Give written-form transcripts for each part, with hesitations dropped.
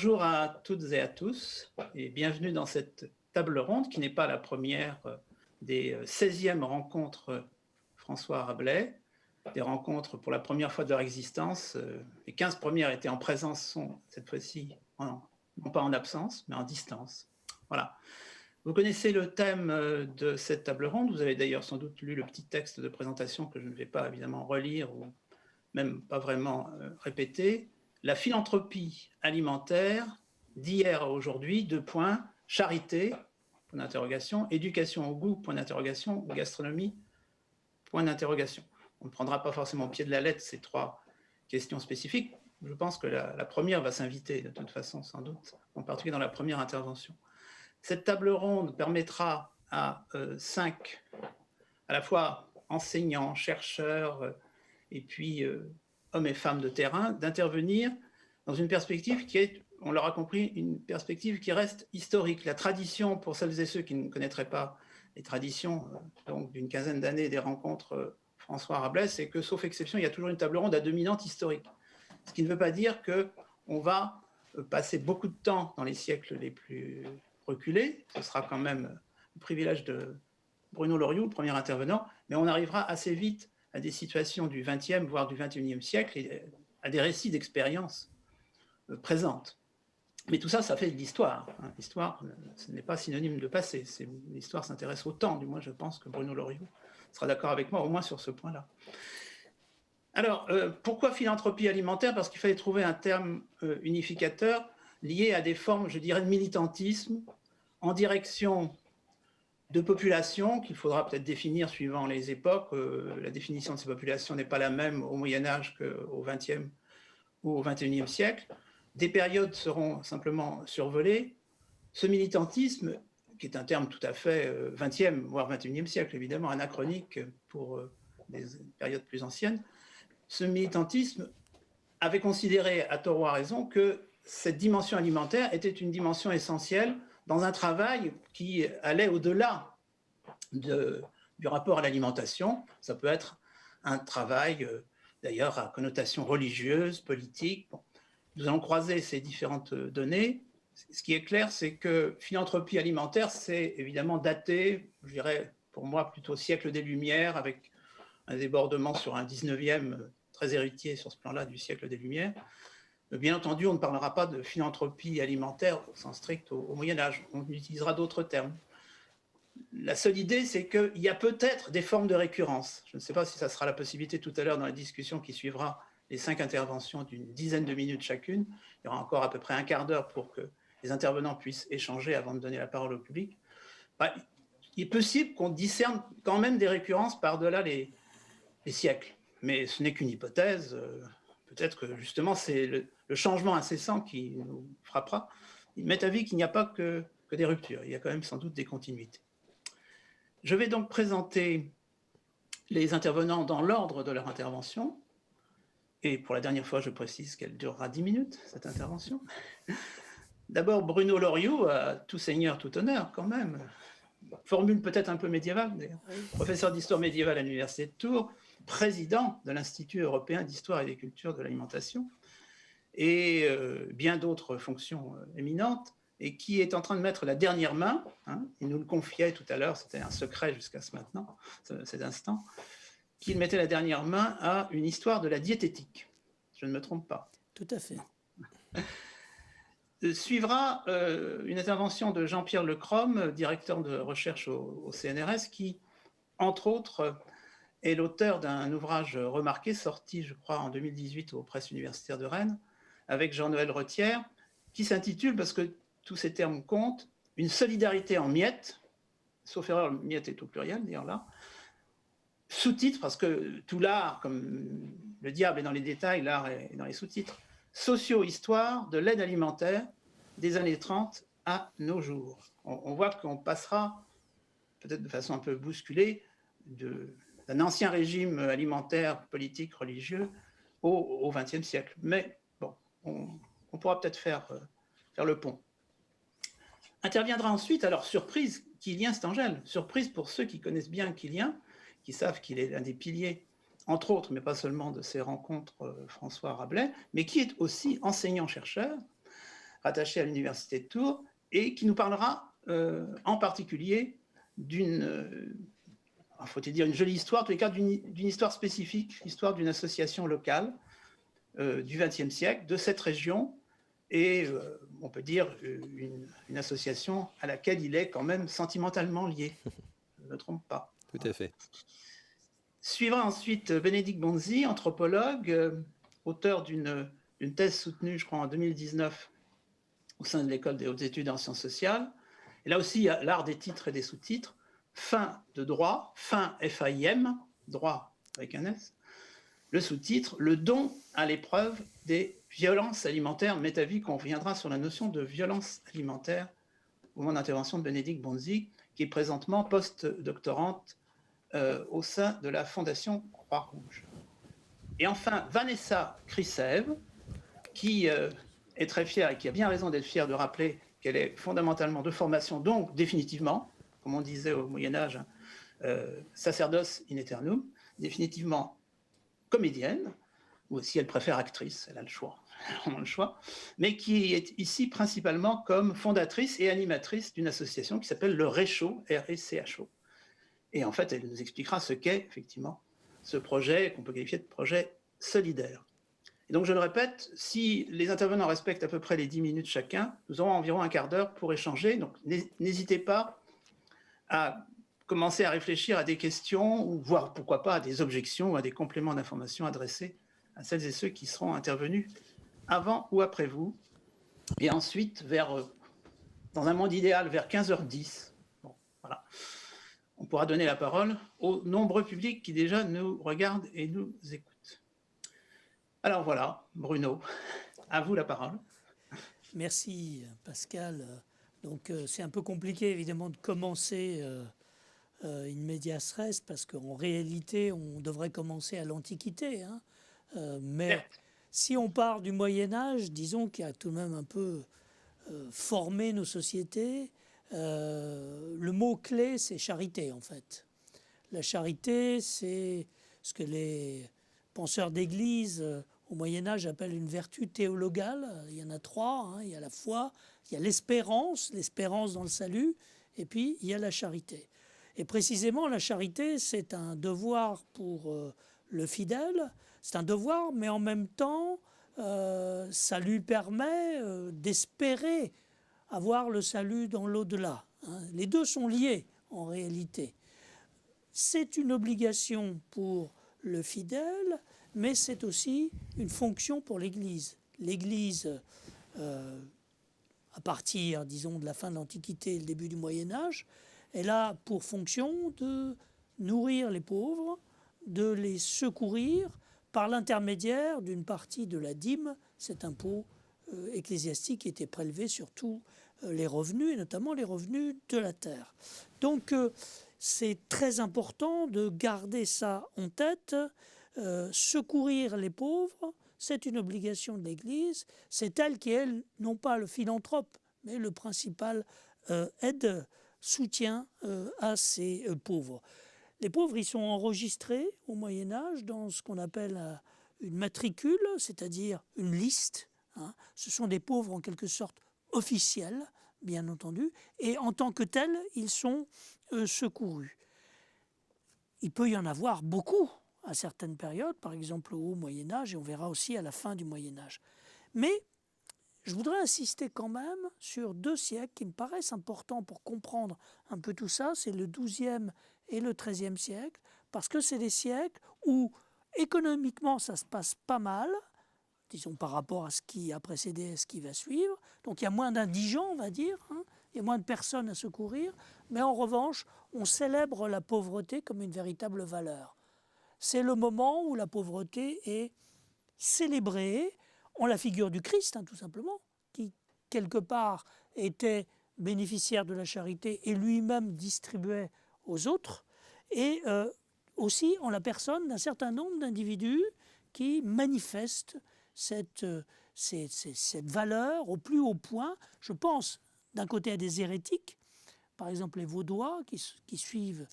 Bonjour à toutes et à tous et bienvenue dans cette table ronde qui n'est pas la première des 16e rencontres François Rabelais, des rencontres pour la première fois de leur existence. Les 15 premières étaient en présence, sont cette fois-ci non pas en absence, mais en distance. Voilà. Vous connaissez le thème de cette table ronde, vous avez d'ailleurs sans doute lu le petit texte de présentation que je ne vais pas évidemment relire ou même pas vraiment répéter. La philanthropie alimentaire d'hier à aujourd'hui, charité, point d'interrogation, éducation au goût, point d'interrogation, gastronomie, point d'interrogation. On ne prendra pas forcément au pied de la lettre ces trois questions spécifiques. Je pense que la première va s'inviter de toute façon, sans doute, en particulier dans la première intervention. Cette table ronde permettra à 5, à la fois enseignants, chercheurs, et puis hommes et femmes de terrain, d'intervenir dans une perspective qui est, on l'aura compris, une perspective qui reste historique. La tradition, pour celles et ceux qui ne connaîtraient pas les traditions donc d'une quinzaine d'années des rencontres François Rabelais, c'est que, sauf exception, il y a toujours une table ronde à dominante historique. Ce qui ne veut pas dire qu'on va passer beaucoup de temps dans les siècles les plus reculés. Ce sera quand même le privilège de Bruno Loriot, le premier intervenant, mais on arrivera assez vite à des situations du XXe, voire du XXIe siècle, et à des récits d'expériences présentes. Mais tout ça, ça fait de l'histoire. L'histoire, ce n'est pas synonyme de passé. L'histoire s'intéresse au temps, du moins je pense que Bruno Loriot sera d'accord avec moi, au moins sur ce point-là. Alors, pourquoi philanthropie alimentaire? Parce qu'il fallait trouver un terme unificateur lié à des formes, je dirais, de militantisme en direction de populations qu'il faudra peut-être définir suivant les époques. La définition de ces populations n'est pas la même au Moyen-Âge qu'au XXe ou au XXIe siècle. Des périodes seront simplement survolées. Ce militantisme, qui est un terme tout à fait XXe, voire XXIe siècle, évidemment, anachronique pour des périodes plus anciennes, ce militantisme avait considéré, à tort ou à raison, que cette dimension alimentaire était une dimension essentielle dans un travail qui allait au-delà du rapport à l'alimentation. Ça peut être un travail, d'ailleurs, à connotation religieuse, politique. Bon. Nous allons croiser ces différentes données. Ce qui est clair, c'est que philanthropie alimentaire, c'est évidemment daté, je dirais, pour moi, plutôt siècle des Lumières, avec un débordement sur un 19e très héritier sur ce plan-là du siècle des Lumières. Bien entendu, on ne parlera pas de philanthropie alimentaire au sens strict au Moyen-Âge. On utilisera d'autres termes. La seule idée, c'est qu'il y a peut-être des formes de récurrence. Je ne sais pas si ça sera la possibilité tout à l'heure dans la discussion qui suivra les 5 interventions d'une dizaine de minutes chacune. Il y aura encore à peu près un quart d'heure pour que les intervenants puissent échanger avant de donner la parole au public. Il est possible qu'on discerne quand même des récurrences par-delà les siècles. Mais ce n'est qu'une hypothèse. Peut-être que justement, c'est le changement incessant qui nous frappera. Il m'est avis qu'il n'y a pas que des ruptures. Il y a quand même sans doute des continuités. Je vais donc présenter les intervenants dans l'ordre de leur intervention. Et pour la dernière fois, je précise qu'elle durera 10 minutes, cette intervention. D'abord, Bruno Loriot, tout seigneur, tout honneur, quand même. Formule peut-être un peu médiévale, d'ailleurs. Oui. Professeur d'histoire médiévale à l'Université de Tours, président de l'Institut européen d'histoire et des cultures de l'alimentation, et bien d'autres fonctions éminentes, et qui est en train de mettre la dernière main, il nous le confiait tout à l'heure, c'était un secret jusqu'à cet instant, qu'il mettait la dernière main à une histoire de la diététique. Je ne me trompe pas. Tout à fait. Suivra une intervention de Jean-Pierre Lecrom, directeur de recherche au CNRS, qui, entre autres, est l'auteur d'un ouvrage remarqué, sorti, je crois, en 2018 aux presses universitaires de Rennes, avec Jean-Noël Retière, qui s'intitule, parce que tous ces termes comptent, Une solidarité en miettes, sauf erreur, miettes est au pluriel, d'ailleurs là, sous-titre, parce que tout l'art, comme le diable est dans les détails, l'art est dans les sous-titres, socio-histoire de l'aide alimentaire des années 30 à nos jours. On voit qu'on passera, peut-être de façon un peu bousculée, d'un ancien régime alimentaire, politique, religieux, au XXe siècle. Mais bon, on pourra peut-être faire le pont. Interviendra ensuite, alors surprise, Kilian Stangel. Surprise pour ceux qui connaissent bien Kilian, qui savent qu'il est l'un des piliers, entre autres, mais pas seulement de ces rencontres François Rabelais, mais qui est aussi enseignant-chercheur rattaché à l'Université de Tours, et qui nous parlera en particulier d'une, faut-il dire, une jolie histoire, en tous les cas d'une histoire spécifique, l'histoire d'une association locale du XXe siècle, de cette région, et on peut dire une association à laquelle il est quand même sentimentalement lié. Je ne me trompe pas. Tout à fait. Suivra ensuite Bénédicte Bonzi, anthropologue, auteur d'une thèse soutenue, je crois, en 2019 au sein de l'École des hautes études en sciences sociales. Et là aussi, il y a l'art des titres et des sous-titres. Fin de droit, fin FAIM, droit avec un S. Le sous-titre, le don à l'épreuve des violences alimentaires. Métavis, qu'on reviendra sur la notion de violence alimentaire au moment d'intervention de Bénédicte Bonzi, qui est présentement post-doctorante au sein de la Fondation Croix-Rouge. Et enfin, Vanessa Krisev, qui est très fière et qui a bien raison d'être fière de rappeler qu'elle est fondamentalement de formation, donc définitivement, comme on disait au Moyen-Âge, sacerdoce in aeternum, définitivement comédienne, ou si elle préfère actrice, elle a le choix, mais qui est ici principalement comme fondatrice et animatrice d'une association qui s'appelle le Réchaud, R-E-C-H-O. Et en fait, elle nous expliquera ce qu'est effectivement ce projet qu'on peut qualifier de projet solidaire. Et donc, je le répète, si les intervenants respectent à peu près les 10 minutes chacun, nous aurons environ un quart d'heure pour échanger. Donc, n'hésitez pas à commencer à réfléchir à des questions, ou voire pourquoi pas à des objections ou à des compléments d'information adressés à celles et ceux qui seront intervenus avant ou après vous. Et ensuite, dans un monde idéal, vers 15h10, bon, voilà, on pourra donner la parole aux nombreux publics qui déjà nous regardent et nous écoutent. Alors voilà, Bruno, à vous la parole. Merci Pascal. Donc c'est un peu compliqué évidemment de commencer in medias res parce qu'en réalité on devrait commencer à l'Antiquité. Hein. Mais si on part du Moyen-Âge, disons qu'il y a tout de même un peu formé nos sociétés. Le mot-clé c'est charité en fait. La charité c'est ce que les penseurs d'Église au Moyen-Âge appellent une vertu théologale. Il y en a trois, hein. Il y a la foi, il y a l'espérance dans le salut, et puis il y a la charité. Et précisément, la charité, c'est un devoir pour le fidèle, c'est un devoir, mais en même temps, ça lui permet d'espérer avoir le salut dans l'au-delà. Hein. Les deux sont liés, en réalité. C'est une obligation pour le fidèle, mais c'est aussi une fonction pour l'Église. L'Église, à partir, disons, de la fin de l'Antiquité et le début du Moyen-Âge, elle a pour fonction de nourrir les pauvres, de les secourir par l'intermédiaire d'une partie de la dîme, cet impôt ecclésiastique qui était prélevé sur tous les revenus, et notamment les revenus de la terre. Donc, c'est très important de garder ça en tête. Secourir les pauvres, c'est une obligation de l'Église. C'est elle qui est, non pas le philanthrope, mais le principal soutien à ces pauvres. Les pauvres, ils sont enregistrés au Moyen-Âge dans ce qu'on appelle une matricule, c'est-à-dire une liste. Hein. Ce sont des pauvres en quelque sorte officiels, bien entendu, et en tant que tels, ils sont secourus. Il peut y en avoir beaucoup à certaines périodes, par exemple au Haut Moyen-Âge, et on verra aussi à la fin du Moyen-Âge. Mais je voudrais insister quand même sur deux siècles qui me paraissent importants pour comprendre un peu tout ça, c'est le XIIe et le XIIIe siècle, parce que c'est des siècles où économiquement ça se passe pas mal, disons par rapport à ce qui a précédé et ce qui va suivre, donc il y a moins d'indigents, on va dire, hein, il y a moins de personnes à secourir, mais en revanche, on célèbre la pauvreté comme une véritable valeur. C'est le moment où la pauvreté est célébrée en la figure du Christ, hein, tout simplement, qui, quelque part, était bénéficiaire de la charité et lui-même distribuait aux autres, et aussi en la personne d'un certain nombre d'individus qui manifestent cette valeur au plus haut point. Je pense d'un côté à des hérétiques, par exemple les Vaudois qui suivent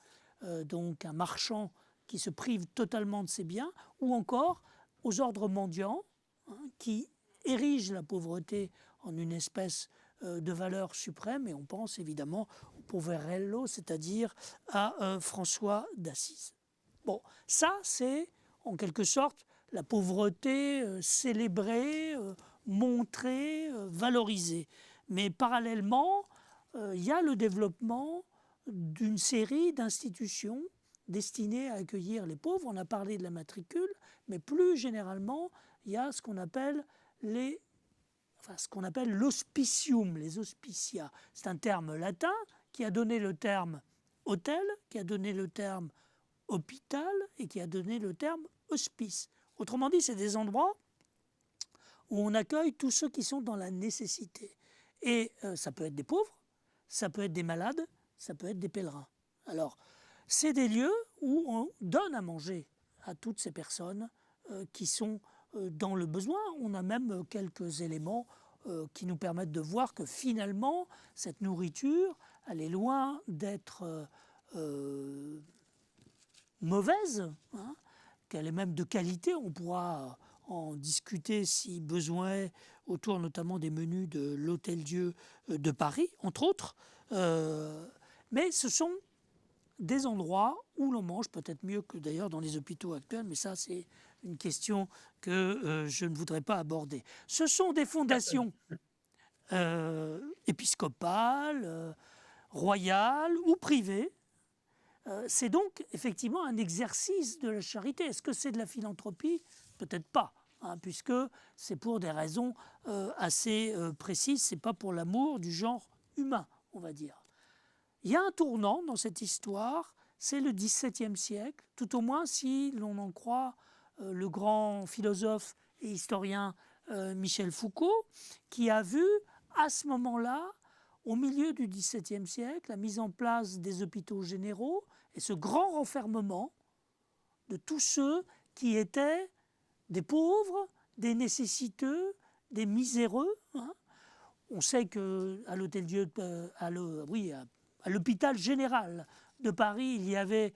donc un marchand qui se prive totalement de ses biens, ou encore aux ordres mendiants, hein, qui érigent la pauvreté en une espèce de valeur suprême, et on pense évidemment au poverello, c'est-à-dire à François d'Assise. Bon, ça c'est en quelque sorte la pauvreté célébrée, montrée, valorisée. Mais parallèlement, il y a le développement d'une série d'institutions destinées à accueillir les pauvres. On a parlé de la matricule, mais plus généralement, il y a ce qu'on appelle l'hospicium, les hospicia. C'est un terme latin qui a donné le terme hôtel, qui a donné le terme hôpital et qui a donné le terme hospice. Autrement dit, c'est des endroits où on accueille tous ceux qui sont dans la nécessité. Et ça peut être des pauvres, ça peut être des malades, ça peut être des pèlerins. Alors, c'est des lieux où on donne à manger à toutes ces personnes qui sont dans le besoin. On a même quelques éléments qui nous permettent de voir que finalement, cette nourriture, elle est loin d'être mauvaise, hein, qu'elle est même de qualité. On pourra en discuter si besoin est, autour notamment des menus de l'Hôtel-Dieu de Paris, entre autres. Mais ce sont des endroits où l'on mange peut-être mieux que d'ailleurs dans les hôpitaux actuels, mais ça c'est une question que je ne voudrais pas aborder. Ce sont des fondations épiscopales, royales ou privées. C'est donc effectivement un exercice de la charité. Est-ce que c'est de la philanthropie? Peut-être pas, hein, puisque c'est pour des raisons assez précises, c'est pas pour l'amour du genre humain, on va dire. Il y a un tournant dans cette histoire, c'est le XVIIe siècle, tout au moins si l'on en croit le grand philosophe et historien Michel Foucault, qui a vu à ce moment-là, au milieu du XVIIe siècle, la mise en place des hôpitaux généraux et ce grand renfermement de tous ceux qui étaient des pauvres, des nécessiteux, des miséreux. Hein. On sait qu'à l'Hôtel-Dieu, à l'hôpital général de Paris, il y avait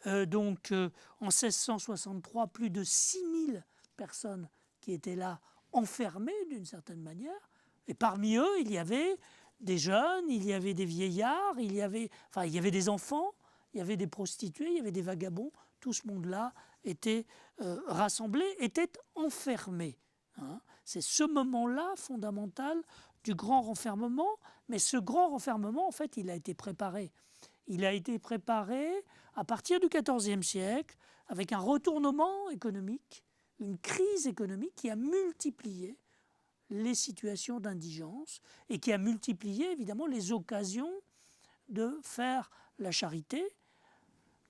en 1663 plus de 6000 personnes qui étaient là enfermées d'une certaine manière. Et parmi eux, il y avait des jeunes, il y avait des vieillards, il y avait des enfants, il y avait des prostituées, il y avait des vagabonds. Tout ce monde-là était rassemblé, était enfermé. Hein. C'est ce moment-là fondamental du grand renfermement. Mais ce grand renfermement, en fait, il a été préparé. Il a été préparé à partir du XIVe siècle avec un retournement économique, une crise économique qui a multiplié les situations d'indigence et qui a multiplié évidemment les occasions de faire la charité.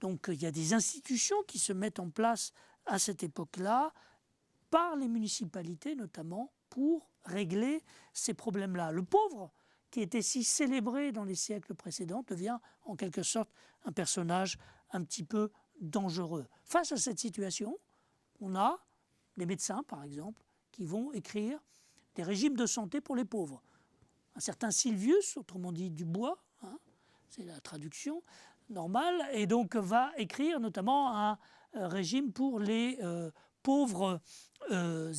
Donc il y a des institutions qui se mettent en place à cette époque-là, par les municipalités notamment, pour régler ces problèmes-là. Le pauvre, qui était si célébré dans les siècles précédents, devient en quelque sorte un personnage un petit peu dangereux. Face à cette situation, on a des médecins, par exemple, qui vont écrire des régimes de santé pour les pauvres. Un certain Silvius, autrement dit Dubois, hein, c'est la traduction normale, et donc va écrire notamment un régime pour les pauvres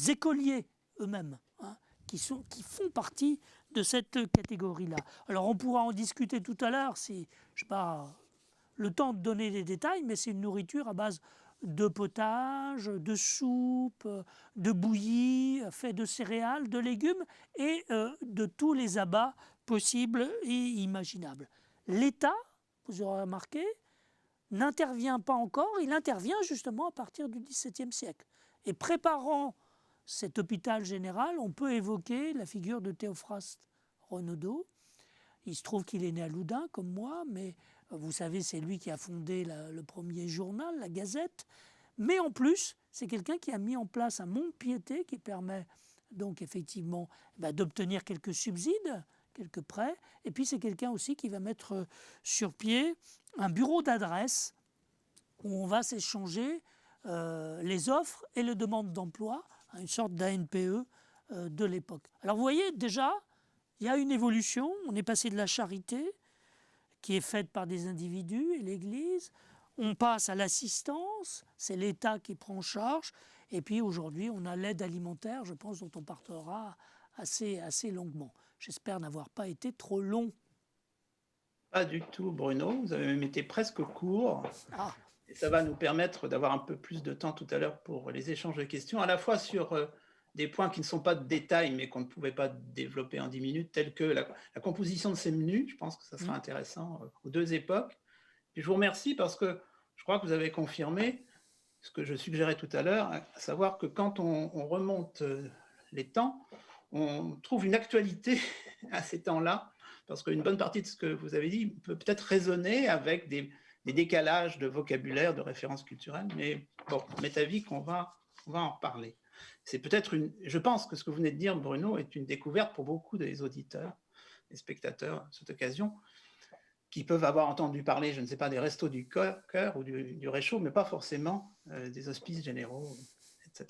écoliers eux-mêmes, hein, qui font partie de cette catégorie-là. Alors on pourra en discuter tout à l'heure si je n'ai pas le temps de donner des détails, mais c'est une nourriture à base de potage, de soupe, de bouillie, fait de céréales, de légumes et de tous les abats possibles et imaginables. L'État, vous aurez remarqué, n'intervient pas encore, il intervient justement à partir du XVIIe siècle. Et préparant cet hôpital général, on peut évoquer la figure de Théophraste Renaudot. Il se trouve qu'il est né à Loudun, comme moi, mais vous savez, c'est lui qui a fondé le premier journal, la Gazette. Mais en plus, c'est quelqu'un qui a mis en place un mont-de-piété qui permet donc effectivement d'obtenir quelques subsides, quelques prêts. Et puis c'est quelqu'un aussi qui va mettre sur pied un bureau d'adresse où on va s'échanger les offres et les demandes d'emploi, une sorte d'ANPE de l'époque. Alors vous voyez, déjà, il y a une évolution. On est passé de la charité, qui est faite par des individus et l'Église. On passe à l'assistance, c'est l'État qui prend en charge. Et puis aujourd'hui, on a l'aide alimentaire, je pense, dont on parlera assez longuement. J'espère n'avoir pas été trop long. Pas du tout, Bruno. Vous avez même été presque court. Ah, Et ça va nous permettre d'avoir un peu plus de temps tout à l'heure pour les échanges de questions, à la fois sur des points qui ne sont pas de détail, mais qu'on ne pouvait pas développer en 10 minutes, tels que la composition de ces menus. Je pense que ça sera intéressant aux deux époques. Et je vous remercie parce que je crois que vous avez confirmé ce que je suggérais tout à l'heure, à savoir que quand on remonte les temps, on trouve une actualité à ces temps-là, parce qu'une bonne partie de ce que vous avez dit peut peut-être résonner avec des décalages de vocabulaire, de références culturelles, mais bon, m'est avis qu'on va en reparler. C'est peut-être je pense que ce que vous venez de dire, Bruno, est une découverte pour beaucoup des auditeurs, des spectateurs à cette occasion, qui peuvent avoir entendu parler, je ne sais pas, des restos du cœur ou du réchaud, mais pas forcément des hospices généraux, etc.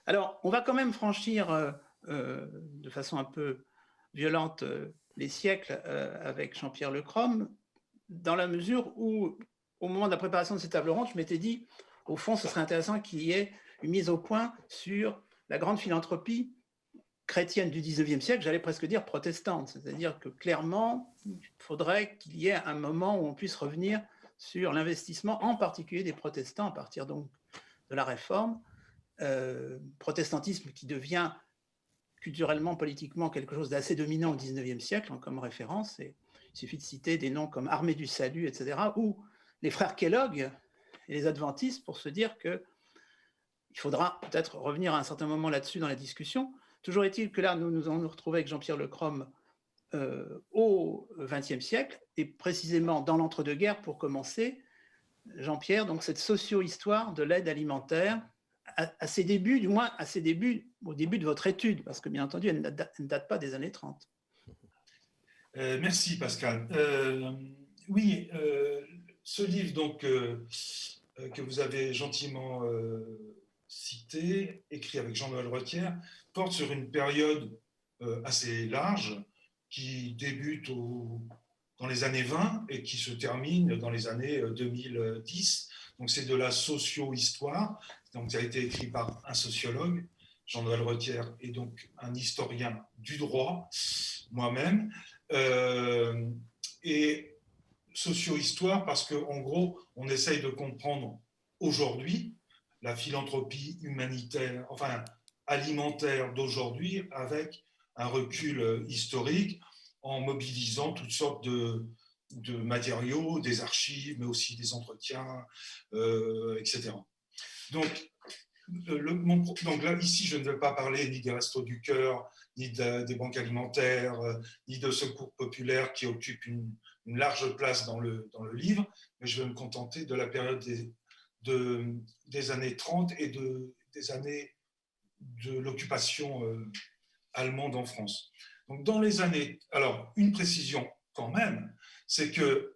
Alors, on va quand même franchir de façon un peu violente les siècles avec Jean-Pierre Lecrom, dans la mesure où, au moment de la préparation de cette table ronde, je m'étais dit, au fond, ce serait intéressant qu'il y ait une mise au point sur la grande philanthropie chrétienne du 19e siècle, j'allais presque dire protestante. C'est-à-dire que clairement, il faudrait qu'il y ait un moment où on puisse revenir sur l'investissement, en particulier des protestants, à partir donc de la Réforme, protestantisme qui devient culturellement, politiquement, quelque chose d'assez dominant au 19e siècle, comme référence. Et il suffit de citer des noms comme Armée du Salut, etc., ou les frères Kellogg et les adventistes pour se dire qu'il faudra peut-être revenir à un certain moment là-dessus dans la discussion. Toujours est-il que là, nous allons nous retrouver avec Jean-Pierre Lecrom au XXe siècle, et précisément dans l'entre-deux-guerres, pour commencer, Jean-Pierre, donc cette socio-histoire de l'aide alimentaire, à ses débuts, du moins à ses débuts, au début de votre étude, parce que bien entendu, elle ne date pas des années 30. Merci Pascal. Oui, ce livre donc, que vous avez gentiment cité, écrit avec Jean-Noël Retière, porte sur une période assez large qui débute dans les années 20 et qui se termine dans les années 2010. Donc c'est de la socio-histoire. Donc ça a été écrit par un sociologue, Jean-Noël Retière, et donc un historien du droit, moi-même. Et socio-histoire parce qu'en gros, on essaye de comprendre aujourd'hui la philanthropie humanitaire, enfin alimentaire d'aujourd'hui avec un recul historique en mobilisant toutes sortes de matériaux, des archives, mais aussi des entretiens, etc. Donc là, ici, je ne vais pas parler ni des Restos du Cœur, ni des banques alimentaires, ni de secours populaires qui occupent une large place dans le livre, mais je vais me contenter de la période des années 30 et des années de l'occupation allemande en France. Donc, dans les années... Alors, une précision quand même, c'est que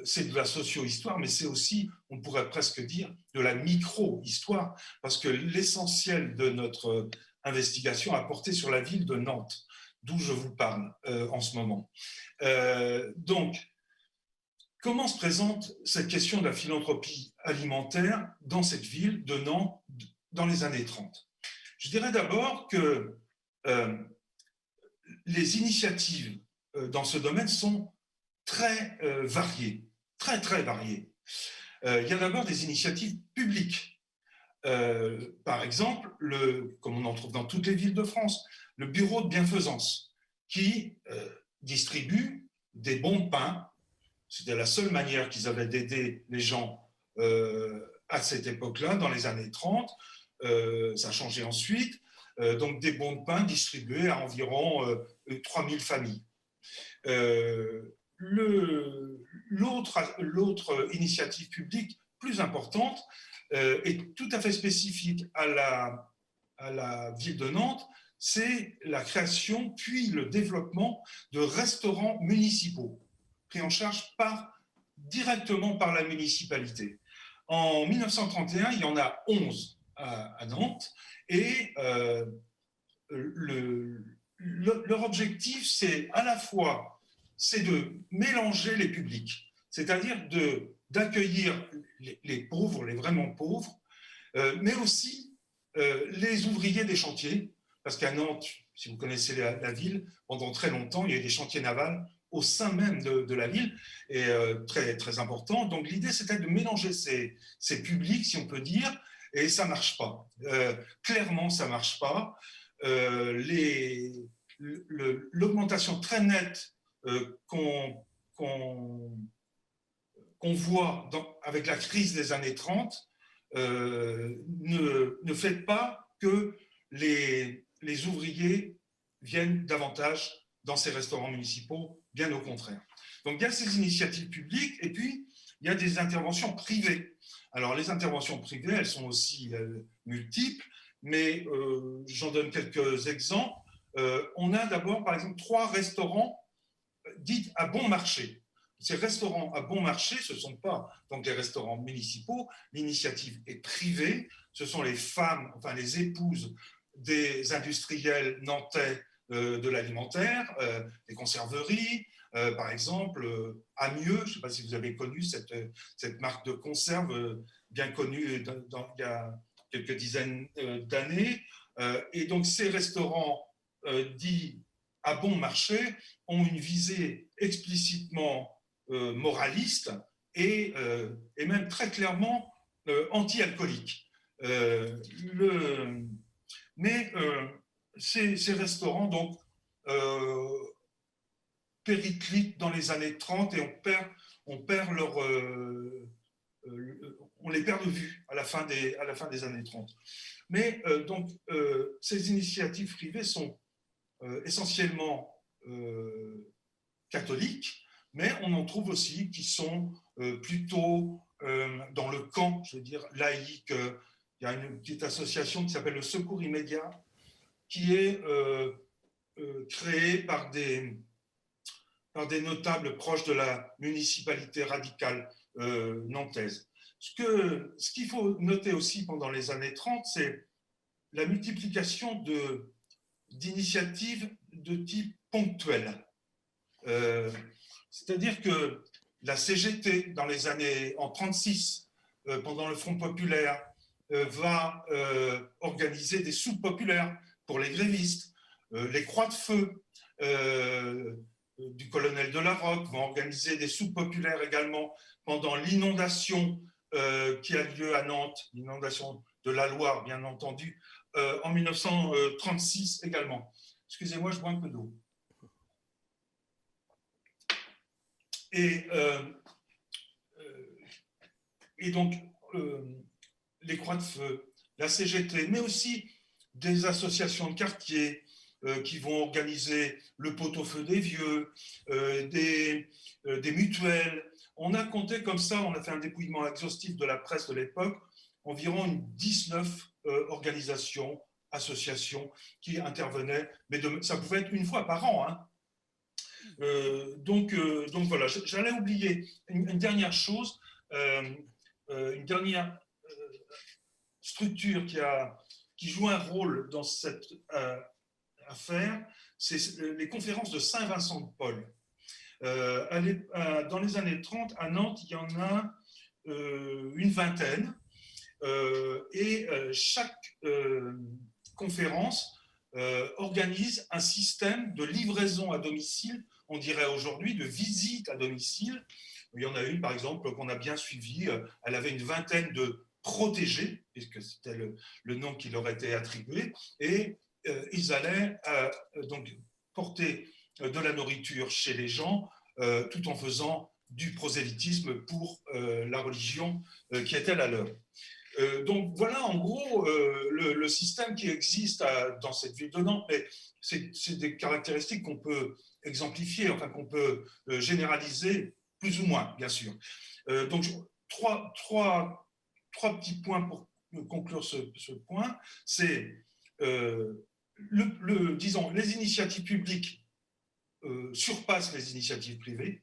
c'est de la socio-histoire, mais c'est aussi, on pourrait presque dire, de la micro-histoire, parce que l'essentiel de notre investigation a porté sur la ville de Nantes, d'où je vous parle en ce moment. Donc, comment se présente cette question de la philanthropie alimentaire dans cette ville de Nantes dans les années 30 ? Je dirais d'abord que les initiatives dans ce domaine sont très variées, très variées. Il y a d'abord des initiatives publiques. Par exemple, comme on en trouve dans toutes les villes de France, le bureau de bienfaisance qui distribue des bons de pain. C'était la seule manière qu'ils avaient d'aider les gens à cette époque-là, dans les années 30. Ça a changé ensuite. Donc des bons de pain distribués à environ 3000 familles. L'autre initiative publique plus importante est tout à fait spécifique à la ville de Nantes, c'est la création puis le développement de restaurants municipaux pris en charge directement par la municipalité. En 1931, il y en a 11 à Nantes et leur objectif, c'est à la fois de mélanger les publics, c'est-à-dire d'accueillir les pauvres, les vraiment pauvres, mais aussi les ouvriers des chantiers, parce qu'à Nantes, si vous connaissez la ville, pendant très longtemps, il y a eu des chantiers navals au sein même de la ville, et très, très important. Donc l'idée, c'était de mélanger ces publics, si on peut dire, et ça ne marche pas. Clairement, ça ne marche pas. L'augmentation très nette qu'on voit avec la crise des années 30 ne fait pas que les ouvriers viennent davantage dans ces restaurants municipaux, bien au contraire. Donc il y a ces initiatives publiques et puis il y a des interventions privées. Alors les interventions privées, elles sont aussi multiples, mais j'en donne quelques exemples. On a d'abord, par exemple, 3 restaurants dits à bon marché. Ces restaurants à bon marché, ce ne sont pas donc les restaurants municipaux, l'initiative est privée, ce sont les femmes, enfin les épouses des industriels nantais de l'alimentaire, des conserveries, par exemple, Amieux, je ne sais pas si vous avez connu cette marque de conserve bien connue il y a quelques dizaines d'années. Et donc ces restaurants dits à bon marché ont une visée explicitement moraliste et même très clairement anti-alcoolique. Mais ces restaurants donc périclitent dans les années 30 et on les perd de vue à la fin des années 30. Mais donc ces initiatives privées sont essentiellement catholiques, mais on en trouve aussi qui sont plutôt dans le camp, je veux dire, laïque. Il y a une petite association qui s'appelle le Secours immédiat, qui est créée par des notables proches de la municipalité radicale nantaise. Ce qu'il faut noter aussi pendant les années 30, c'est la multiplication d'initiatives de type ponctuel. C'est-à-dire que la CGT, en 1936, pendant le Front populaire, va organiser des soupes populaires pour les grévistes. Les Croix de Feu du colonel de la Rocque vont organiser des soupes populaires également pendant l'inondation qui a lieu à Nantes, l'inondation de la Loire, bien entendu, en 1936 également. Excusez-moi, je bois un peu d'eau. Et donc, les Croix de Feu, la CGT, mais aussi des associations de quartier qui vont organiser le pot-au-feu des vieux, des mutuelles. On a compté comme ça, on a fait un dépouillement exhaustif de la presse de l'époque, environ 19 organisations, associations qui intervenaient, mais ça pouvait être une fois par an, hein. Donc voilà, j'allais oublier une dernière chose, une dernière structure qui joue un rôle dans cette affaire, c'est les conférences de Saint-Vincent-de-Paul. Dans les années 30, à Nantes, il y en a une vingtaine, et chaque conférence organise un système de livraison à domicile, on dirait aujourd'hui de visite à domicile. Il y en a une, par exemple, qu'on a bien suivie. Elle avait une vingtaine de protégés, puisque c'était le nom qui leur était attribué, et ils allaient donc porter de la nourriture chez les gens, tout en faisant du prosélytisme pour la religion qui était la leur. Donc voilà en gros le système qui existe dans cette ville de Nantes, mais c'est des caractéristiques qu'on peut exemplifier, enfin qu'on peut généraliser plus ou moins, bien sûr. Donc trois petits points pour conclure ce point, c'est disons, les initiatives publiques surpassent les initiatives privées.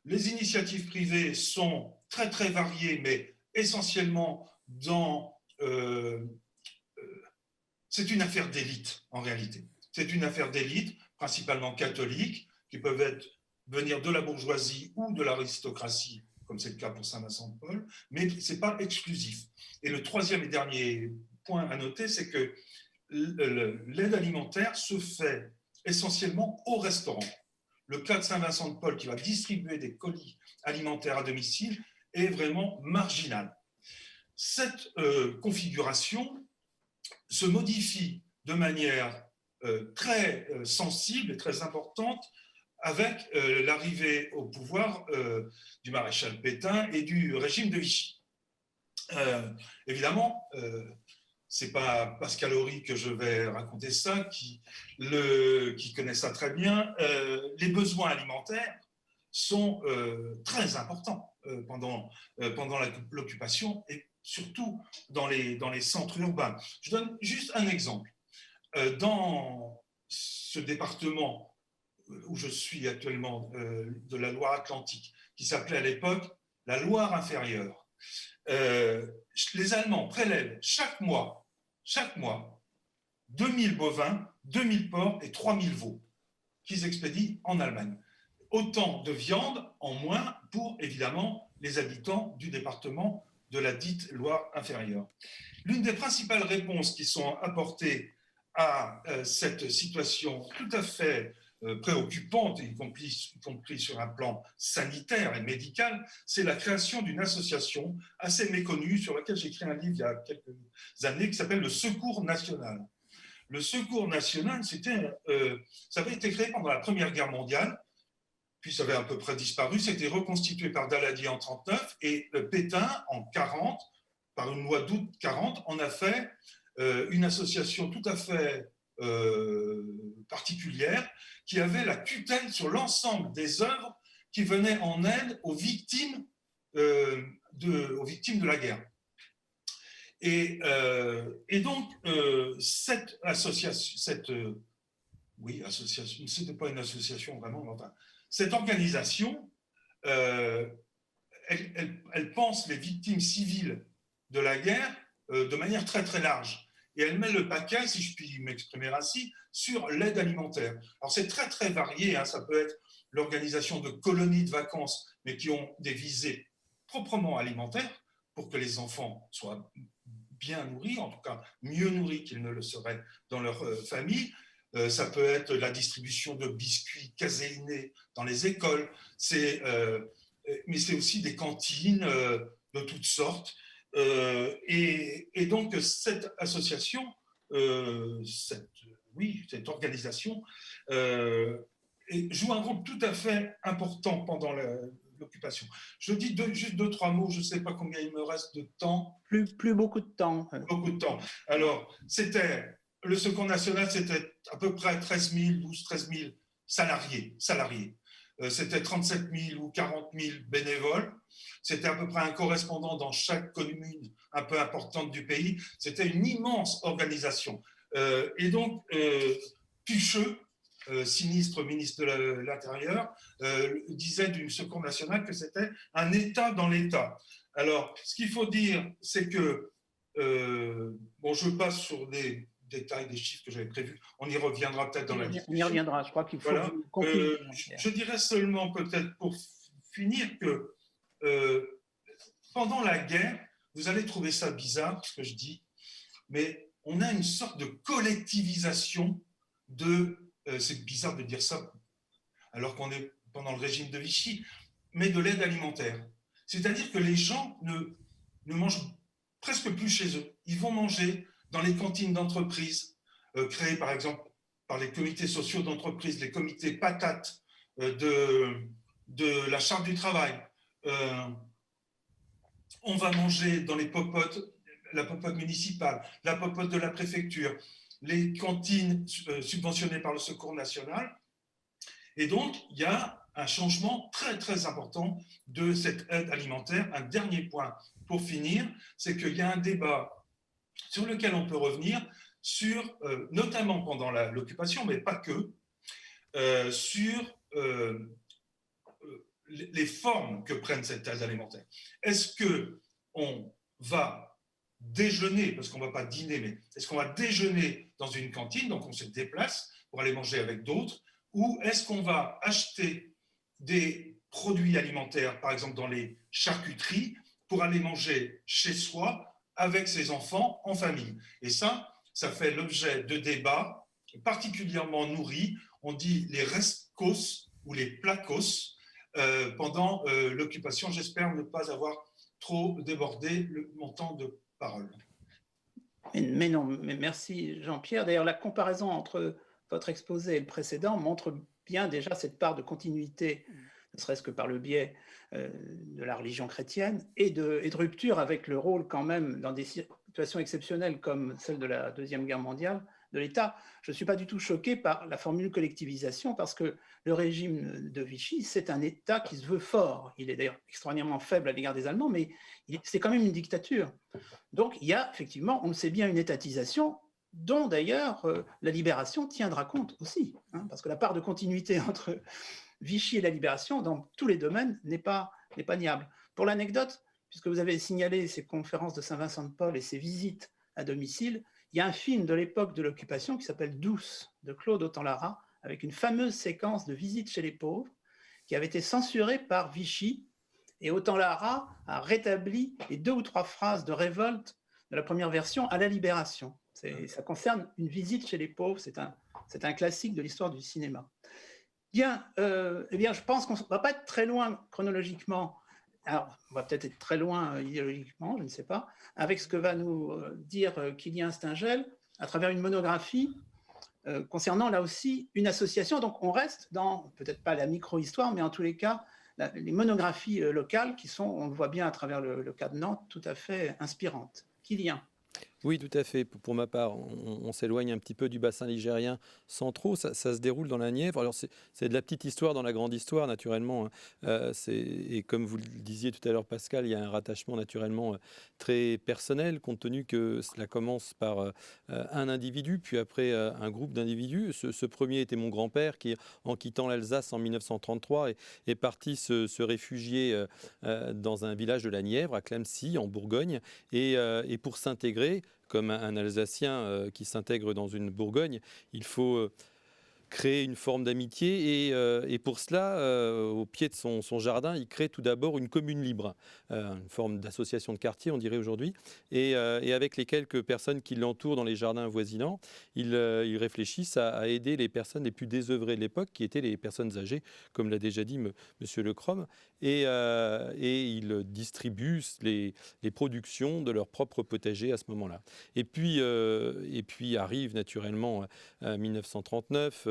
Les initiatives privées sont très très variées, mais essentiellement c'est une affaire d'élite en réalité. C'est une affaire d'élite, principalement catholique, qui peuvent venir de la bourgeoisie ou de l'aristocratie, comme c'est le cas pour Saint-Vincent-de-Paul, mais ce n'est pas exclusif. Et le troisième et dernier point à noter, c'est que l'aide alimentaire se fait essentiellement au restaurant. Le cas de Saint-Vincent-de-Paul, qui va distribuer des colis alimentaires à domicile, est vraiment marginal. Cette configuration se modifie de manière très sensible et très importante avec l'arrivée au pouvoir du maréchal Pétain et du régime de Vichy. Évidemment, c'est pas Pascal Horry que je vais raconter ça, qui connaît ça très bien. Les besoins alimentaires sont très importants pendant l'occupation et surtout dans les centres urbains. Je donne juste un exemple. Dans ce département où je suis actuellement, de la Loire-Atlantique, qui s'appelait à l'époque la Loire inférieure, les Allemands prélèvent chaque mois 2000 bovins, 2000 porcs et 3000 veaux qu'ils expédient en Allemagne. Autant de viande en moins pour, évidemment, les habitants du département de la dite Loire inférieure. L'une des principales réponses qui sont apportées à cette situation tout à fait préoccupante, y compris sur un plan sanitaire et médical, c'est la création d'une association assez méconnue sur laquelle j'ai écrit un livre il y a quelques années qui s'appelle le Secours national. Le Secours national, ça avait été créé pendant la Première Guerre mondiale, puis ça avait à peu près disparu, c'était reconstitué par Daladier en 1939 et Pétain en 1940, par une loi d'août 1940, en a fait une association tout à fait particulière qui avait la tutelle sur l'ensemble des œuvres qui venaient en aide aux victimes de la guerre. Et donc, cette association, association, ce n'était pas une association vraiment, mais enfin, cette organisation, elle pense les victimes civiles de la guerre de manière très très large. Et elle met le paquet, si je puis m'exprimer ainsi, sur l'aide alimentaire. Alors c'est très très varié, hein, ça peut être l'organisation de colonies de vacances, mais qui ont des visées proprement alimentaires, pour que les enfants soient bien nourris, en tout cas mieux nourris qu'ils ne le seraient dans leur famille. Ça peut être la distribution de biscuits caséinés dans les écoles, mais c'est aussi des cantines de toutes sortes. Et donc cette association, cette organisation joue un rôle tout à fait important pendant l'occupation. Je dis juste 2-3 mots, je ne sais pas combien il me reste de temps. Plus beaucoup de temps. Beaucoup de temps. Alors, le Secours national, c'était à peu près 13 000 salariés. C'était 37 000 ou 40 000 bénévoles. C'était à peu près un correspondant dans chaque commune un peu importante du pays. C'était une immense organisation. Et donc, Pucheux, sinistre ministre de l'Intérieur, disait du Secours national que c'était un État dans l'État. Alors, ce qu'il faut dire, c'est que, je passe sur des détails, des chiffres que j'avais prévus. On y reviendra peut-être dans la discussion. On y reviendra, je crois qu'il faut conclure. Je dirais seulement peut-être pour finir que pendant la guerre, vous allez trouver ça bizarre, ce que je dis, mais on a une sorte de collectivisation c'est bizarre de dire ça alors qu'on est pendant le régime de Vichy, mais de l'aide alimentaire. C'est-à-dire que les gens ne mangent presque plus chez eux. Ils vont manger dans les cantines d'entreprise, créées par exemple par les comités sociaux d'entreprise, les comités patates de la charte du travail. On va manger dans les popotes, la popote municipale, la popote de la préfecture, les cantines subventionnées par le Secours national. Et donc, il y a un changement très, très important de cette aide alimentaire. Un dernier point pour finir, c'est qu'il y a un débat sur lequel on peut revenir, notamment pendant l'occupation, mais pas que, sur les formes que prennent cette aide alimentaire. Est-ce qu'on va déjeuner, parce qu'on ne va pas dîner, mais est-ce qu'on va déjeuner dans une cantine, donc on se déplace pour aller manger avec d'autres, ou est-ce qu'on va acheter des produits alimentaires, par exemple dans les charcuteries, pour aller manger chez soi avec ses enfants en famille? Et ça, ça fait l'objet de débats particulièrement nourris. On dit les rescos ou les placos pendant l'occupation. J'espère ne pas avoir trop débordé mon temps de parole. Mais non, mais merci Jean-Pierre. D'ailleurs, la comparaison entre votre exposé et le précédent montre bien déjà cette part de continuité, ne serait-ce que par le biais de la religion chrétienne, et de rupture avec le rôle quand même, dans des situations exceptionnelles comme celle de la Deuxième Guerre mondiale, de l'État. Je ne suis pas du tout choqué par la formule collectivisation, parce que le régime de Vichy, c'est un État qui se veut fort. Il est d'ailleurs extraordinairement faible à l'égard des Allemands, mais c'est quand même une dictature. Donc il y a effectivement, on le sait bien, une étatisation dont d'ailleurs la Libération tiendra compte aussi, hein, parce que la part de continuité entre Vichy et la Libération dans tous les domaines n'est pas niable. Pour l'anecdote, puisque vous avez signalé ces conférences de Saint-Vincent-de-Paul et ces visites à domicile, il y a un film de l'époque de l'occupation qui s'appelle Douce, de Claude Autant-Lara, avec une fameuse séquence de visites chez les pauvres, qui avait été censurée par Vichy, et Autant-Lara a rétabli les 2 ou 3 phrases de révolte de la première version à la Libération. Ça concerne une visite chez les pauvres, c'est un classique de l'histoire du cinéma. Bien, eh bien, je pense qu'on ne va pas être très loin chronologiquement. Alors, on va peut-être être très loin idéologiquement, je ne sais pas, avec ce que va nous dire Kilien Stingel à travers une monographie concernant là aussi une association. Donc, on reste dans, peut-être pas la micro-histoire, mais en tous les cas, les monographies locales qui sont, on le voit bien à travers le cas de Nantes, tout à fait inspirantes. Kilien. Oui, tout à fait. Pour ma part, on s'éloigne un petit peu du bassin ligérien sans trop. Ça se déroule dans la Nièvre. Alors, c'est de la petite histoire dans la grande histoire, naturellement, hein. Et comme vous le disiez tout à l'heure, Pascal, il y a un rattachement naturellement très personnel, compte tenu que cela commence par un individu, puis après un groupe d'individus. Ce premier était mon grand-père qui, en quittant l'Alsace en 1933, est parti se réfugier dans un village de la Nièvre, à Clamecy, en Bourgogne, et pour s'intégrer, comme un Alsacien qui s'intègre dans une Bourgogne, il faut créer une forme d'amitié et pour cela, au pied de son jardin, il crée tout d'abord une commune libre, une forme d'association de quartier, on dirait aujourd'hui, et avec les quelques personnes qui l'entourent dans les jardins avoisinants, ils réfléchissent à aider les personnes les plus désœuvrées de l'époque, qui étaient les personnes âgées, comme l'a déjà dit Monsieur Lecrom, et ils distribuent les productions de leur propre potager à ce moment-là. Et puis arrive naturellement 1939,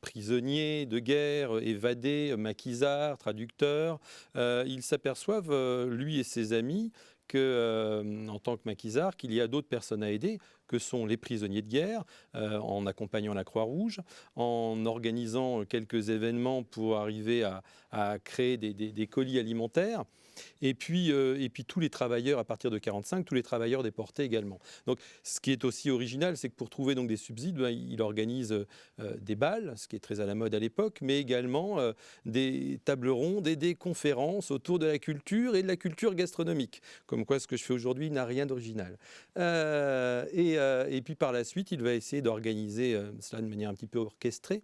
prisonniers de guerre, évadés, maquisards, traducteurs. Ils s'aperçoivent, lui et ses amis, en tant que maquisards, qu'il y a d'autres personnes à aider, que sont les prisonniers de guerre, en accompagnant la Croix-Rouge, en organisant quelques événements pour arriver à créer des colis alimentaires. Et puis tous les travailleurs, à partir de 1945, tous les travailleurs déportés également. Donc, ce qui est aussi original, c'est que pour trouver donc des subsides, il organise des bals, ce qui est très à la mode à l'époque, mais également des tables rondes et des conférences autour de la culture et de la culture gastronomique. Comme quoi, ce que je fais aujourd'hui n'a rien d'original. Et puis par la suite, il va essayer d'organiser cela de manière un petit peu orchestrée.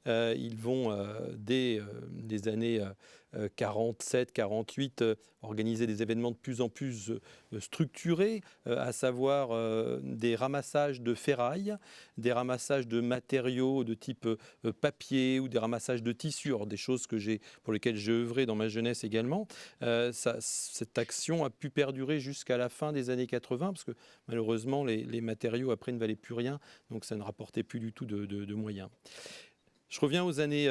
Ils vont, dès les années 47, 48, organiser des événements de plus en plus structurés, à savoir des ramassages de ferraille, des ramassages de matériaux de type papier ou des ramassages de tissus, des choses pour lesquelles j'ai œuvré dans ma jeunesse également. Cette action a pu perdurer jusqu'à la fin des années 80, parce que malheureusement, les matériaux après ne valaient plus rien, donc ça ne rapportait plus du tout de moyens. Je reviens aux années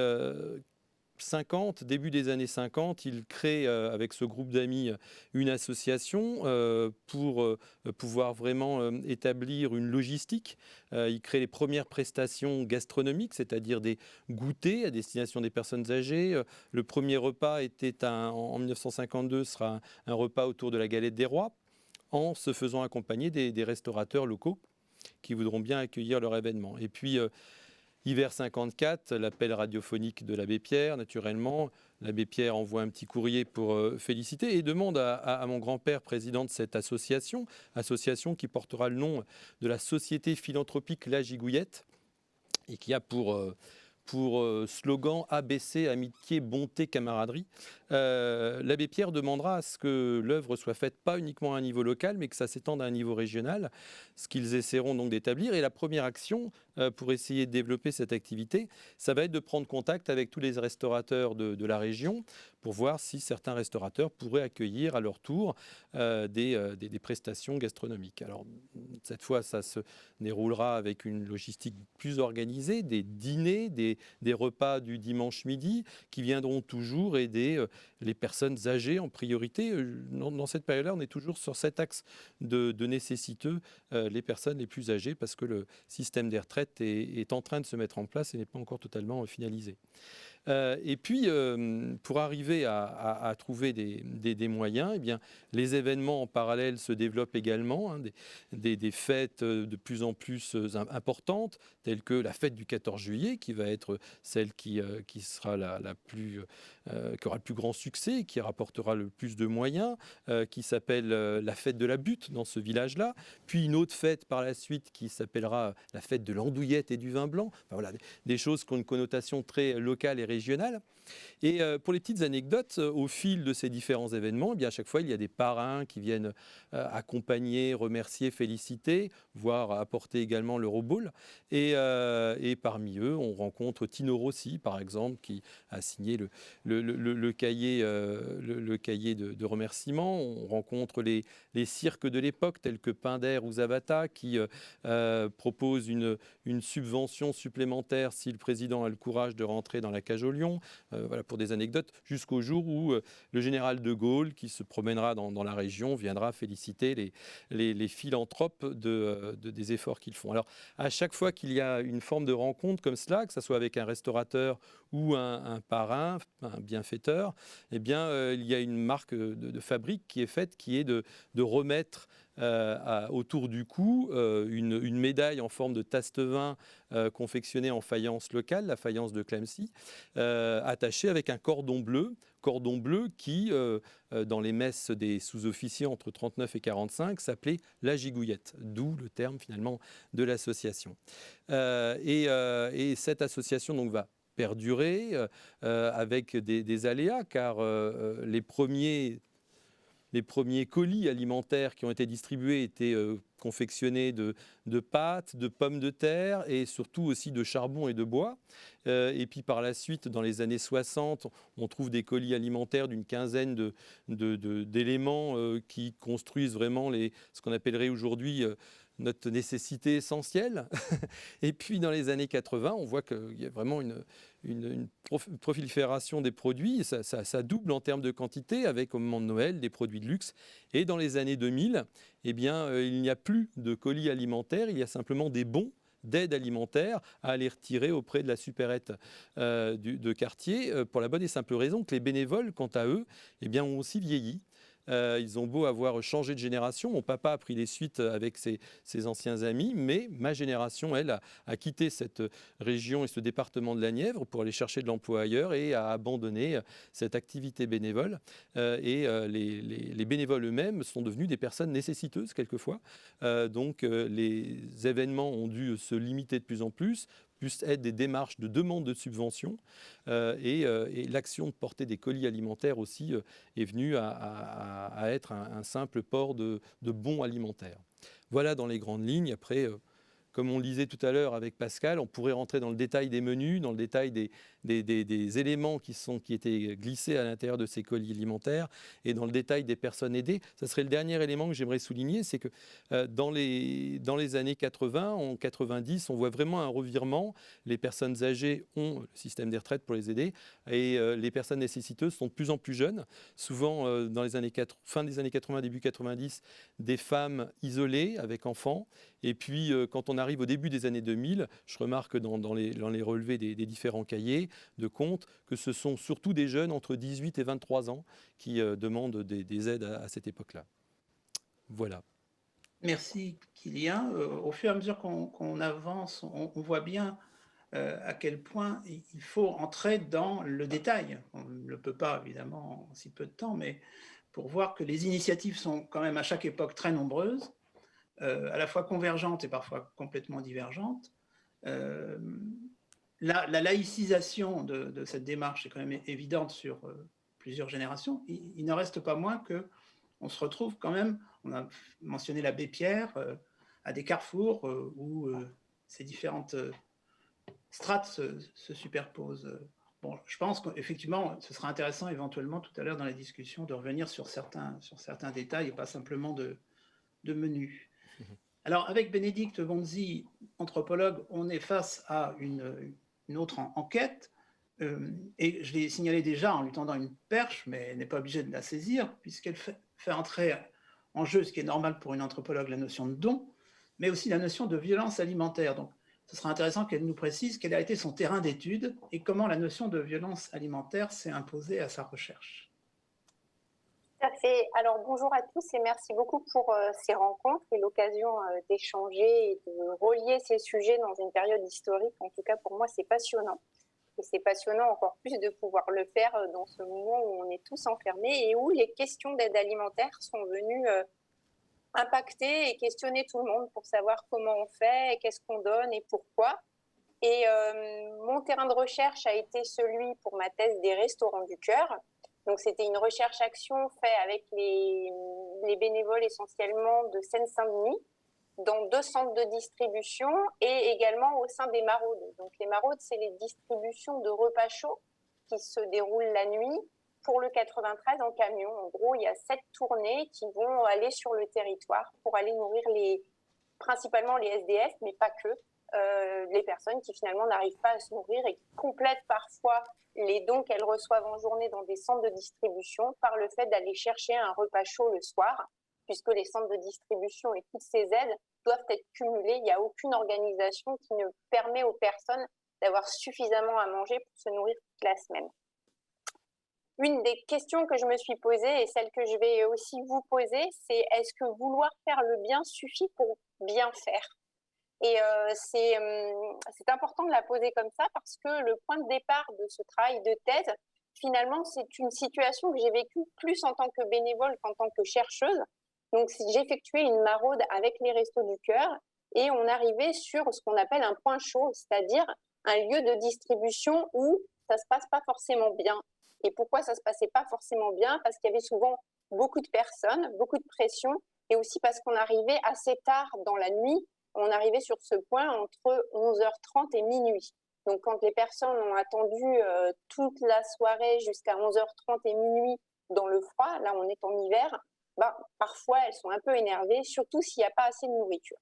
50, début des années 50, il crée avec ce groupe d'amis une association pour pouvoir vraiment établir une logistique. Il crée les premières prestations gastronomiques, c'est-à-dire des goûters à destination des personnes âgées. Le premier repas était en 1952 sera un repas autour de la galette des rois, en se faisant accompagner des restaurateurs locaux qui voudront bien accueillir leur événement. Et puis hiver 54, l'appel radiophonique de l'abbé Pierre, naturellement. L'abbé Pierre envoie un petit courrier pour féliciter et demande à mon grand-père, président de cette association qui portera le nom de la Société philanthropique La Gigouillette et qui a pour slogan ABC, amitié, bonté, camaraderie, l'abbé Pierre demandera à ce que l'œuvre soit faite pas uniquement à un niveau local, mais que ça s'étende à un niveau régional, ce qu'ils essaieront donc d'établir. Et la première action pour essayer de développer cette activité, ça va être de prendre contact avec tous les restaurateurs de la région pour voir si certains restaurateurs pourraient accueillir à leur tour des prestations gastronomiques. Alors, cette fois, ça se déroulera avec une logistique plus organisée, des dîners, des repas du dimanche midi qui viendront toujours aider les personnes âgées en priorité. Dans cette période-là, on est toujours sur cet axe de nécessiteux, les personnes les plus âgées, parce que le système des retraites est en train de se mettre en place et n'est pas encore totalement finalisé. Et puis, pour arriver à trouver des moyens, eh bien, les événements en parallèle se développent également, hein, des fêtes de plus en plus importantes, telles que la fête du 14 juillet, qui va être celle qui sera qui aura le plus grand succès, qui rapportera le plus de moyens, qui s'appelle la fête de la butte dans ce village-là, puis une autre fête par la suite qui s'appellera la fête de l'andouillette et du vin blanc. Enfin, voilà, des choses qui ont une connotation très locale et régionale. Et pour les petites anecdotes, au fil de ces différents événements, eh bien, à chaque fois, il y a des parrains qui viennent accompagner, remercier, féliciter, voire apporter également le robol. Et parmi eux, on rencontre Tino Rossi, par exemple, qui a signé le cahier, le cahier de remerciements. On rencontre les cirques de l'époque, tels que Pinder ou Zavata, qui proposent une subvention supplémentaire si le président a le courage de rentrer dans la cage au lion. Voilà, pour des anecdotes, jusqu'au jour où le général de Gaulle, qui se promènera dans la région, viendra féliciter les philanthropes des efforts qu'ils font. Alors, à chaque fois qu'il y a une forme de rencontre comme cela, que ce soit avec un restaurateur ou un parrain, un bienfaiteur, eh bien, il y a une marque de fabrique qui est faite, qui est de remettre autour du cou une médaille en forme de tasse-vin confectionnée en faïence locale, la faïence de Clamecy, attachée avec un cordon bleu qui, dans les messes des sous-officiers entre 39 et 45, s'appelait la gigouillette, d'où le terme finalement de l'association. Et cette association donc va perdurer avec des aléas, car les premiers colis alimentaires qui ont été distribués étaient confectionnés de pâtes, de pommes de terre et surtout aussi de charbon et de bois. Et puis par la suite, dans les années 60, on trouve des colis alimentaires d'une quinzaine d'éléments qui construisent vraiment ce qu'on appellerait aujourd'hui notre nécessité essentielle. Et puis dans les années 80, on voit qu'il y a vraiment une prolifération des produits. Ça double en termes de quantité, avec au moment de Noël des produits de luxe. Et dans les années 2000, eh bien, il n'y a plus de colis alimentaires, il y a simplement des bons d'aide alimentaire à aller retirer auprès de la supérette de quartier, pour la bonne et simple raison que les bénévoles, quant à eux, eh bien, ont aussi vieilli. Ils ont beau avoir changé de génération, mon papa a pris les suites avec ses anciens amis, mais ma génération, elle, a quitté cette région et ce département de la Nièvre pour aller chercher de l'emploi ailleurs et a abandonné cette activité bénévole. Les bénévoles eux-mêmes sont devenus des personnes nécessiteuses quelquefois. Donc les événements ont dû se limiter de plus en plus être des démarches de demande de subvention et l'action de porter des colis alimentaires aussi est venue à être un simple port de bons alimentaires. Voilà dans les grandes lignes. Après, comme on le disait tout à l'heure avec Pascal, on pourrait rentrer dans le détail des menus, dans le détail des éléments qui étaient glissés à l'intérieur de ces colis alimentaires et dans le détail des personnes aidées. Ça serait le dernier élément que j'aimerais souligner, c'est que dans les années 80, en 90, on voit vraiment un revirement. Les personnes âgées ont le système des retraites pour les aider et les personnes nécessiteuses sont de plus en plus jeunes. Souvent, dans les fin des années 80, début 90, des femmes isolées avec enfants. Et puis, quand on arrive au début des années 2000, je remarque dans les relevés des différents cahiers de compte que ce sont surtout des jeunes entre 18 et 23 ans qui demandent des aides à cette époque-là. Voilà. Merci, Kylian. Au fur et à mesure qu'on avance, on voit bien à quel point il faut entrer dans le détail. On ne le peut pas, évidemment, en si peu de temps, mais pour voir que les initiatives sont quand même à chaque époque très nombreuses, à la fois convergentes et parfois complètement divergentes. La laïcisation de cette démarche est quand même évidente sur plusieurs générations, il n'en reste pas moins qu'on se retrouve quand même, on a mentionné l'abbé Pierre, à des carrefours où ces différentes strates se superposent. Bon, je pense qu'effectivement, ce sera intéressant éventuellement tout à l'heure dans la discussion de revenir sur certains détails et pas simplement de menu. Alors, avec Bénédicte Bonzi, anthropologue, on est face à une autre enquête, et je l'ai signalé déjà en lui tendant une perche, mais elle n'est pas obligée de la saisir, puisqu'elle fait entrer en jeu, ce qui est normal pour une anthropologue, la notion de don, mais aussi la notion de violence alimentaire. Donc, ce sera intéressant qu'elle nous précise quel a été son terrain d'étude et comment la notion de violence alimentaire s'est imposée à sa recherche. Tout à fait. Alors, bonjour à tous et merci beaucoup pour ces rencontres et l'occasion d'échanger et de relier ces sujets dans une période historique. En tout cas, pour moi, c'est passionnant. Et c'est passionnant encore plus de pouvoir le faire dans ce moment où on est tous enfermés et où les questions d'aide alimentaire sont venues impacter et questionner tout le monde pour savoir comment on fait, qu'est-ce qu'on donne et pourquoi. Et mon terrain de recherche a été celui pour ma thèse des Restos du Cœur. Donc, c'était une recherche-action faite avec les bénévoles essentiellement de Seine-Saint-Denis, dans 2 centres de distribution et également au sein des maraudes. Donc, les maraudes, c'est les distributions de repas chauds qui se déroulent la nuit pour le 93 en camion. En gros, il y a 7 tournées qui vont aller sur le territoire pour aller nourrir principalement les SDF, mais pas que, les personnes qui finalement n'arrivent pas à se nourrir et qui complètent parfois les dons qu'elles reçoivent en journée dans des centres de distribution par le fait d'aller chercher un repas chaud le soir, puisque les centres de distribution et toutes ces aides doivent être cumulées. Il n'y a aucune organisation qui ne permet aux personnes d'avoir suffisamment à manger pour se nourrir toute la semaine. Une des questions que je me suis posée et celle que je vais aussi vous poser, c'est est-ce que vouloir faire le bien suffit pour bien faire ? Et c'est important de la poser comme ça parce que le point de départ de ce travail de thèse, finalement, c'est une situation que j'ai vécue plus en tant que bénévole qu'en tant que chercheuse. Donc, j'ai effectué une maraude avec les Restos du Cœur et on arrivait sur ce qu'on appelle un point chaud, c'est-à-dire un lieu de distribution où ça ne se passe pas forcément bien. Et pourquoi ça ne se passait pas forcément bien ? Parce qu'il y avait souvent beaucoup de personnes, beaucoup de pression, et aussi parce qu'on arrivait assez tard dans la nuit. On arrivait sur ce point entre 11h30 et minuit. Donc, quand les personnes ont attendu toute la soirée jusqu'à 11h30 et minuit dans le froid, là on est en hiver, parfois elles sont un peu énervées, surtout s'il n'y a pas assez de nourriture.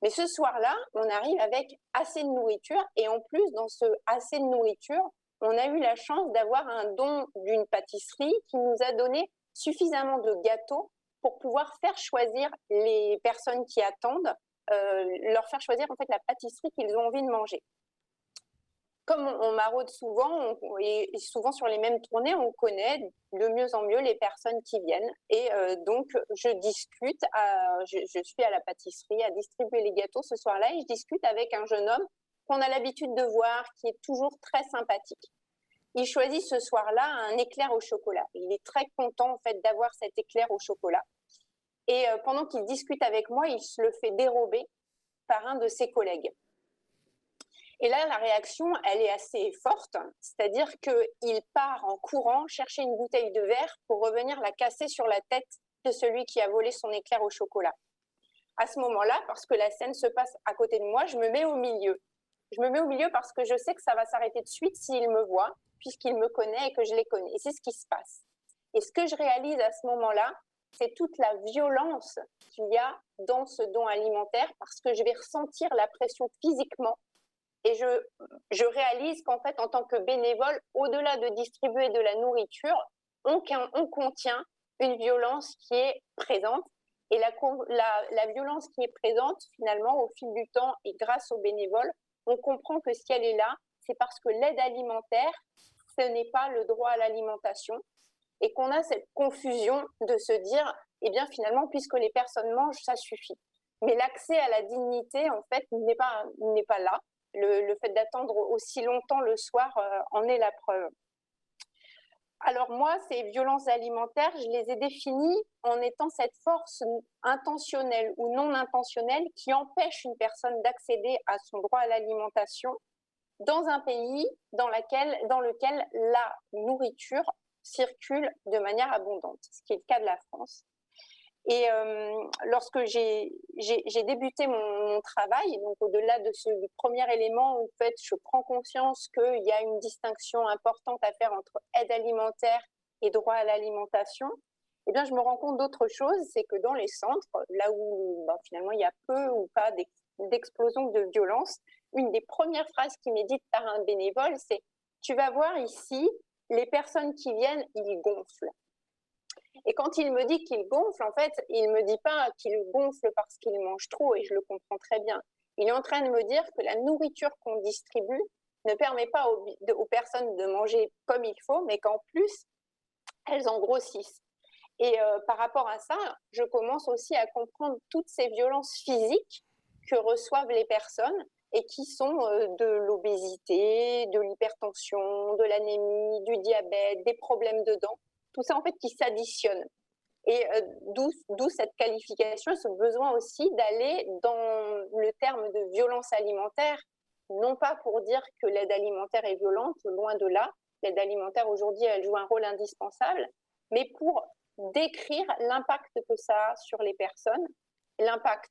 Mais ce soir-là, on arrive avec assez de nourriture et en plus, dans ce assez de nourriture, on a eu la chance d'avoir un don d'une pâtisserie qui nous a donné suffisamment de gâteaux pour pouvoir faire choisir les personnes qui attendent, leur faire choisir en fait la pâtisserie qu'ils ont envie de manger. Comme on maraude souvent, et souvent sur les mêmes tournées, on connaît de mieux en mieux les personnes qui viennent. Et donc, je discute, je suis à la pâtisserie à distribuer les gâteaux ce soir-là et je discute avec un jeune homme qu'on a l'habitude de voir, qui est toujours très sympathique. Il choisit ce soir-là un éclair au chocolat. Il est très content en fait d'avoir cet éclair au chocolat. Et pendant qu'il discute avec moi, il se le fait dérober par un de ses collègues. Et là, la réaction, elle est assez forte, c'est-à-dire qu'il part en courant chercher une bouteille de verre pour revenir la casser sur la tête de celui qui a volé son éclair au chocolat. À ce moment-là, parce que la scène se passe à côté de moi, je me mets au milieu. Je me mets au milieu parce que je sais que ça va s'arrêter de suite s'il me voit, puisqu'il me connaît et que je les connais. Et c'est ce qui se passe. Et ce que je réalise à ce moment-là, c'est toute la violence qu'il y a dans ce don alimentaire, parce que je vais ressentir la pression physiquement. Et je réalise qu'en fait, en tant que bénévole, au-delà de distribuer de la nourriture, on contient une violence qui est présente. Et la violence qui est présente, finalement, au fil du temps et grâce aux bénévoles, on comprend que si elle est là, c'est parce que l'aide alimentaire, ce n'est pas le droit à l'alimentation. Et qu'on a cette confusion de se dire, eh bien, finalement, puisque les personnes mangent, ça suffit. Mais l'accès à la dignité, en fait, n'est pas là. Le fait d'attendre aussi longtemps le soir en est la preuve. Alors moi, ces violences alimentaires, je les ai définies en étant cette force intentionnelle ou non intentionnelle qui empêche une personne d'accéder à son droit à l'alimentation dans un pays dans lequel la nourriture circulent de manière abondante, ce qui est le cas de la France. Et lorsque j'ai débuté mon travail, donc au-delà de ce premier élément où en fait, je prends conscience qu'il y a une distinction importante à faire entre aide alimentaire et droit à l'alimentation, eh bien, je me rends compte d'autre chose, c'est que dans les centres, là où finalement il y a peu ou pas d'explosion de violence, une des premières phrases qui m'est dite par un bénévole, c'est « Tu vas voir ici, les personnes qui viennent, ils gonflent ». Et quand il me dit qu'il gonfle, en fait, il ne me dit pas qu'il gonfle parce qu'il mange trop, et je le comprends très bien. Il est en train de me dire que la nourriture qu'on distribue ne permet pas aux personnes de manger comme il faut, mais qu'en plus, elles en grossissent. Et par rapport à ça, je commence aussi à comprendre toutes ces violences physiques que reçoivent les personnes et qui sont de l'obésité, de l'hypertension, de l'anémie, du diabète, des problèmes de dents. Tout ça, en fait, qui s'additionne. Et d'où cette qualification, ce besoin aussi d'aller dans le terme de violence alimentaire, non pas pour dire que l'aide alimentaire est violente, loin de là. L'aide alimentaire, aujourd'hui, elle joue un rôle indispensable, mais pour décrire l'impact que ça a sur les personnes, l'impact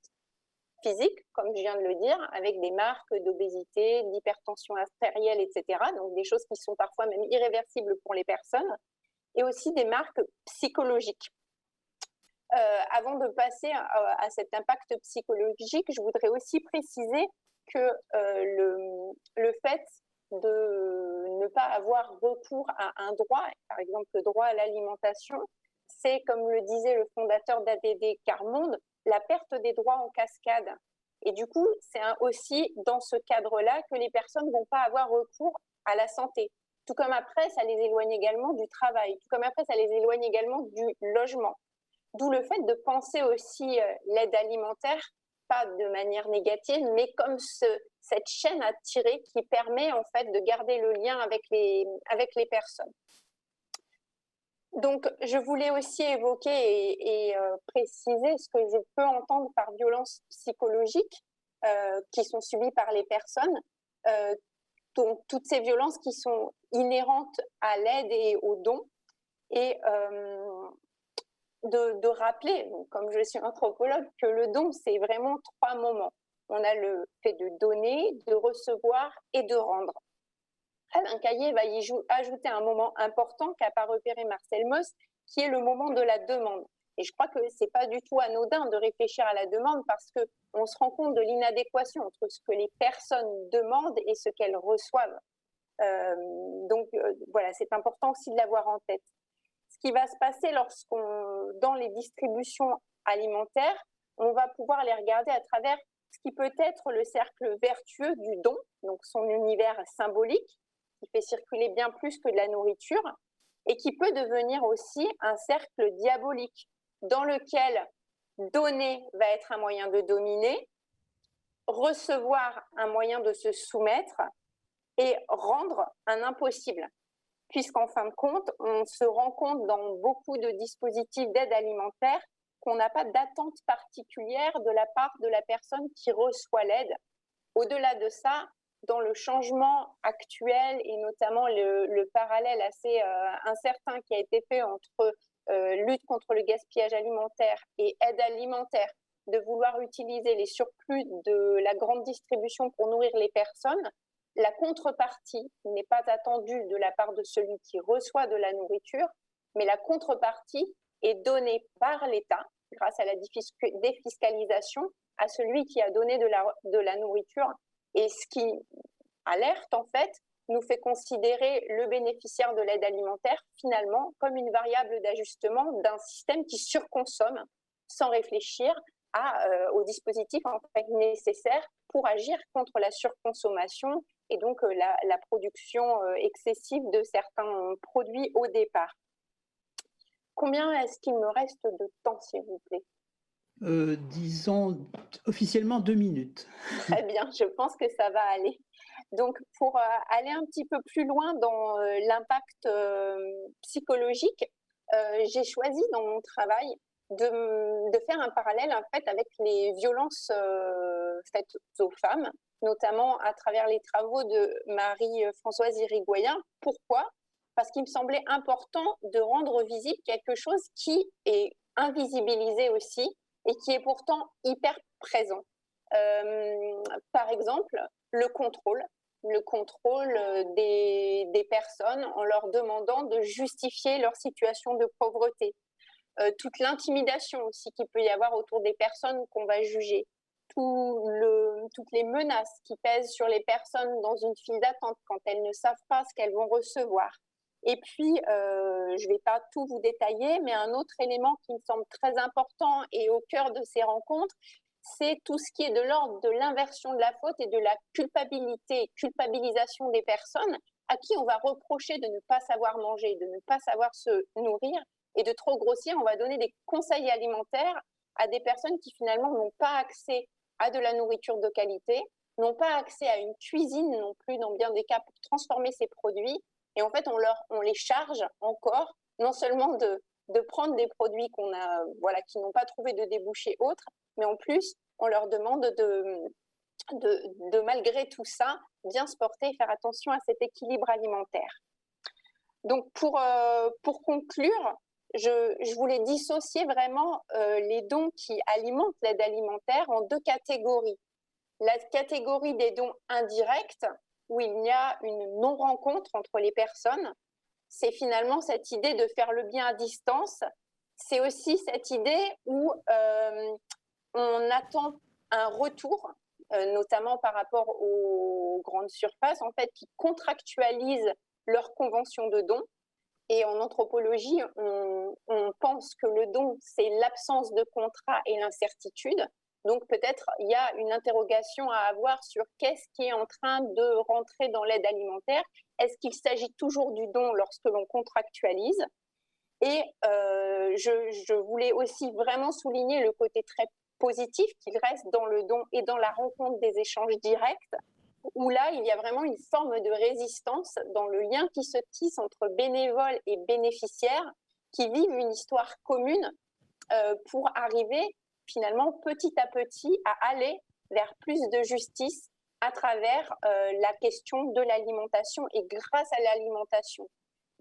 physique, comme je viens de le dire, avec des marques d'obésité, d'hypertension artérielle, etc. Donc des choses qui sont parfois même irréversibles pour les personnes, et aussi des marques psychologiques. Avant de passer à cet impact psychologique, je voudrais aussi préciser que le fait de ne pas avoir recours à un droit, par exemple le droit à l'alimentation, c'est, comme le disait le fondateur d'ADD Carmonde, la perte des droits en cascade. Et du coup, c'est aussi dans ce cadre-là que les personnes ne vont pas avoir recours à la santé. Tout comme après, ça les éloigne également du travail. Tout comme après, ça les éloigne également du logement. D'où le fait de penser aussi l'aide alimentaire, pas de manière négative, mais comme cette chaîne à tirer qui permet en fait de garder le lien avec les personnes. Donc, je voulais aussi évoquer et préciser ce que je peux entendre par violence psychologique qui sont subies par les personnes. Donc, toutes ces violences qui sont inhérentes à l'aide et aux dons. Et de rappeler, comme je suis anthropologue, que le don, c'est vraiment 3 moments. On a le fait de donner, de recevoir et de rendre. Alain Caillé va y ajouter un moment important qu'a pas repéré Marcel Mauss, qui est le moment de la demande. Et je crois que ce n'est pas du tout anodin de réfléchir à la demande parce qu'on se rend compte de l'inadéquation entre ce que les personnes demandent et ce qu'elles reçoivent. Donc voilà, c'est important aussi de l'avoir en tête. Ce qui va se passer dans les distributions alimentaires, on va pouvoir les regarder à travers ce qui peut être le cercle vertueux du don, donc son univers symbolique, qui fait circuler bien plus que de la nourriture, et qui peut devenir aussi un cercle diabolique, dans lequel donner va être un moyen de dominer, recevoir un moyen de se soumettre, et rendre un impossible. Puisqu'en fin de compte, on se rend compte dans beaucoup de dispositifs d'aide alimentaire qu'on n'a pas d'attente particulière de la part de la personne qui reçoit l'aide. Au-delà de ça, dans le changement actuel et notamment le parallèle assez incertain qui a été fait entre lutte contre le gaspillage alimentaire et aide alimentaire, de vouloir utiliser les surplus de la grande distribution pour nourrir les personnes, la contrepartie n'est pas attendue de la part de celui qui reçoit de la nourriture, mais la contrepartie est donnée par l'État, grâce à la défiscalisation, à celui qui a donné de la nourriture. Et ce qui alerte, en fait, nous fait considérer le bénéficiaire de l'aide alimentaire, finalement, comme une variable d'ajustement d'un système qui surconsomme sans réfléchir aux dispositifs en fait, nécessaires pour agir contre la surconsommation et donc la production excessive de certains produits au départ. Combien est-ce qu'il me reste de temps, s'il vous plaît ? Disons officiellement 2 minutes. Très bien, je pense que ça va aller. Donc, pour aller un petit peu plus loin dans l'impact psychologique, j'ai choisi dans mon travail de faire un parallèle en fait, avec les violences faites aux femmes, notamment à travers les travaux de Marie-Françoise Irigoyen. Pourquoi ? parce qu'il me semblait important de rendre visible quelque chose qui est invisibilisé aussi et qui est pourtant hyper présent. Par exemple, le contrôle des personnes en leur demandant de justifier leur situation de pauvreté. Toute l'intimidation aussi qu'il peut y avoir autour des personnes qu'on va juger. Toutes les menaces qui pèsent sur les personnes dans une file d'attente quand elles ne savent pas ce qu'elles vont recevoir. Et puis, je ne vais pas tout vous détailler, mais un autre élément qui me semble très important et au cœur de ces rencontres, c'est tout ce qui est de l'ordre de l'inversion de la faute et de la culpabilisation des personnes à qui on va reprocher de ne pas savoir manger, de ne pas savoir se nourrir et de trop grossir. On va donner des conseils alimentaires à des personnes qui finalement n'ont pas accès à de la nourriture de qualité, n'ont pas accès à une cuisine non plus dans bien des cas pour transformer ces produits. Et en fait, on les charge encore, non seulement de prendre des produits qui n'ont pas trouvé de débouché autre, mais en plus, on leur demande de malgré tout ça, bien se porter et faire attention à cet équilibre alimentaire. Donc, pour conclure, je voulais dissocier vraiment les dons qui alimentent l'aide alimentaire en deux catégories. La catégorie des dons indirects, où il y a une non-rencontre entre les personnes, c'est finalement cette idée de faire le bien à distance. C'est aussi cette idée où on attend un retour, notamment par rapport aux grandes surfaces, en fait, qui contractualisent leur convention de don. Et en anthropologie, on pense que le don, c'est l'absence de contrat et l'incertitude. Donc peut-être il y a une interrogation à avoir sur qu'est-ce qui est en train de rentrer dans l'aide alimentaire. Est-ce qu'il s'agit toujours du don lorsque l'on contractualise? Et je voulais aussi vraiment souligner le côté très positif qu'il reste dans le don et dans la rencontre des échanges directs, où là, il y a vraiment une forme de résistance dans le lien qui se tisse entre bénévoles et bénéficiaires qui vivent une histoire commune pour arriver finalement petit à petit à aller vers plus de justice à travers la question de l'alimentation et grâce à l'alimentation.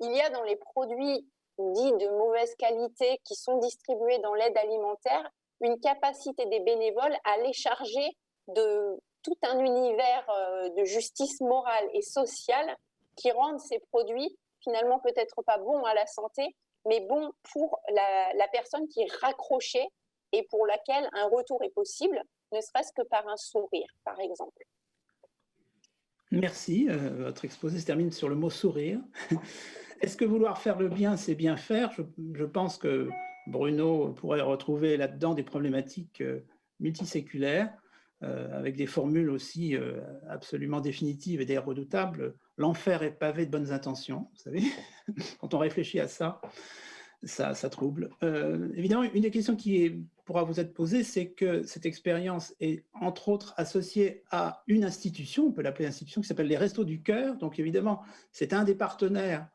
Il y a dans les produits dits de mauvaise qualité qui sont distribués dans l'aide alimentaire une capacité des bénévoles à les charger de tout un univers de justice morale et sociale qui rendent ces produits finalement peut-être pas bons à la santé, mais bons pour la personne qui est raccrochée et pour laquelle un retour est possible, ne serait-ce que par un sourire, par exemple. Merci. Votre exposé se termine sur le mot sourire. Est-ce que vouloir faire le bien, c'est bien faire? Je pense que Bruno pourrait retrouver là-dedans des problématiques multiséculaires, avec des formules aussi absolument définitives et d'ailleurs redoutables. L'enfer est pavé de bonnes intentions, vous savez. Quand on réfléchit à ça, ça trouble. Évidemment, une des questions qui pourra vous être posée, c'est que cette expérience est entre autres associée à une institution, on peut l'appeler institution, qui s'appelle les Restos du Cœur. Donc évidemment, c'est un des partenaires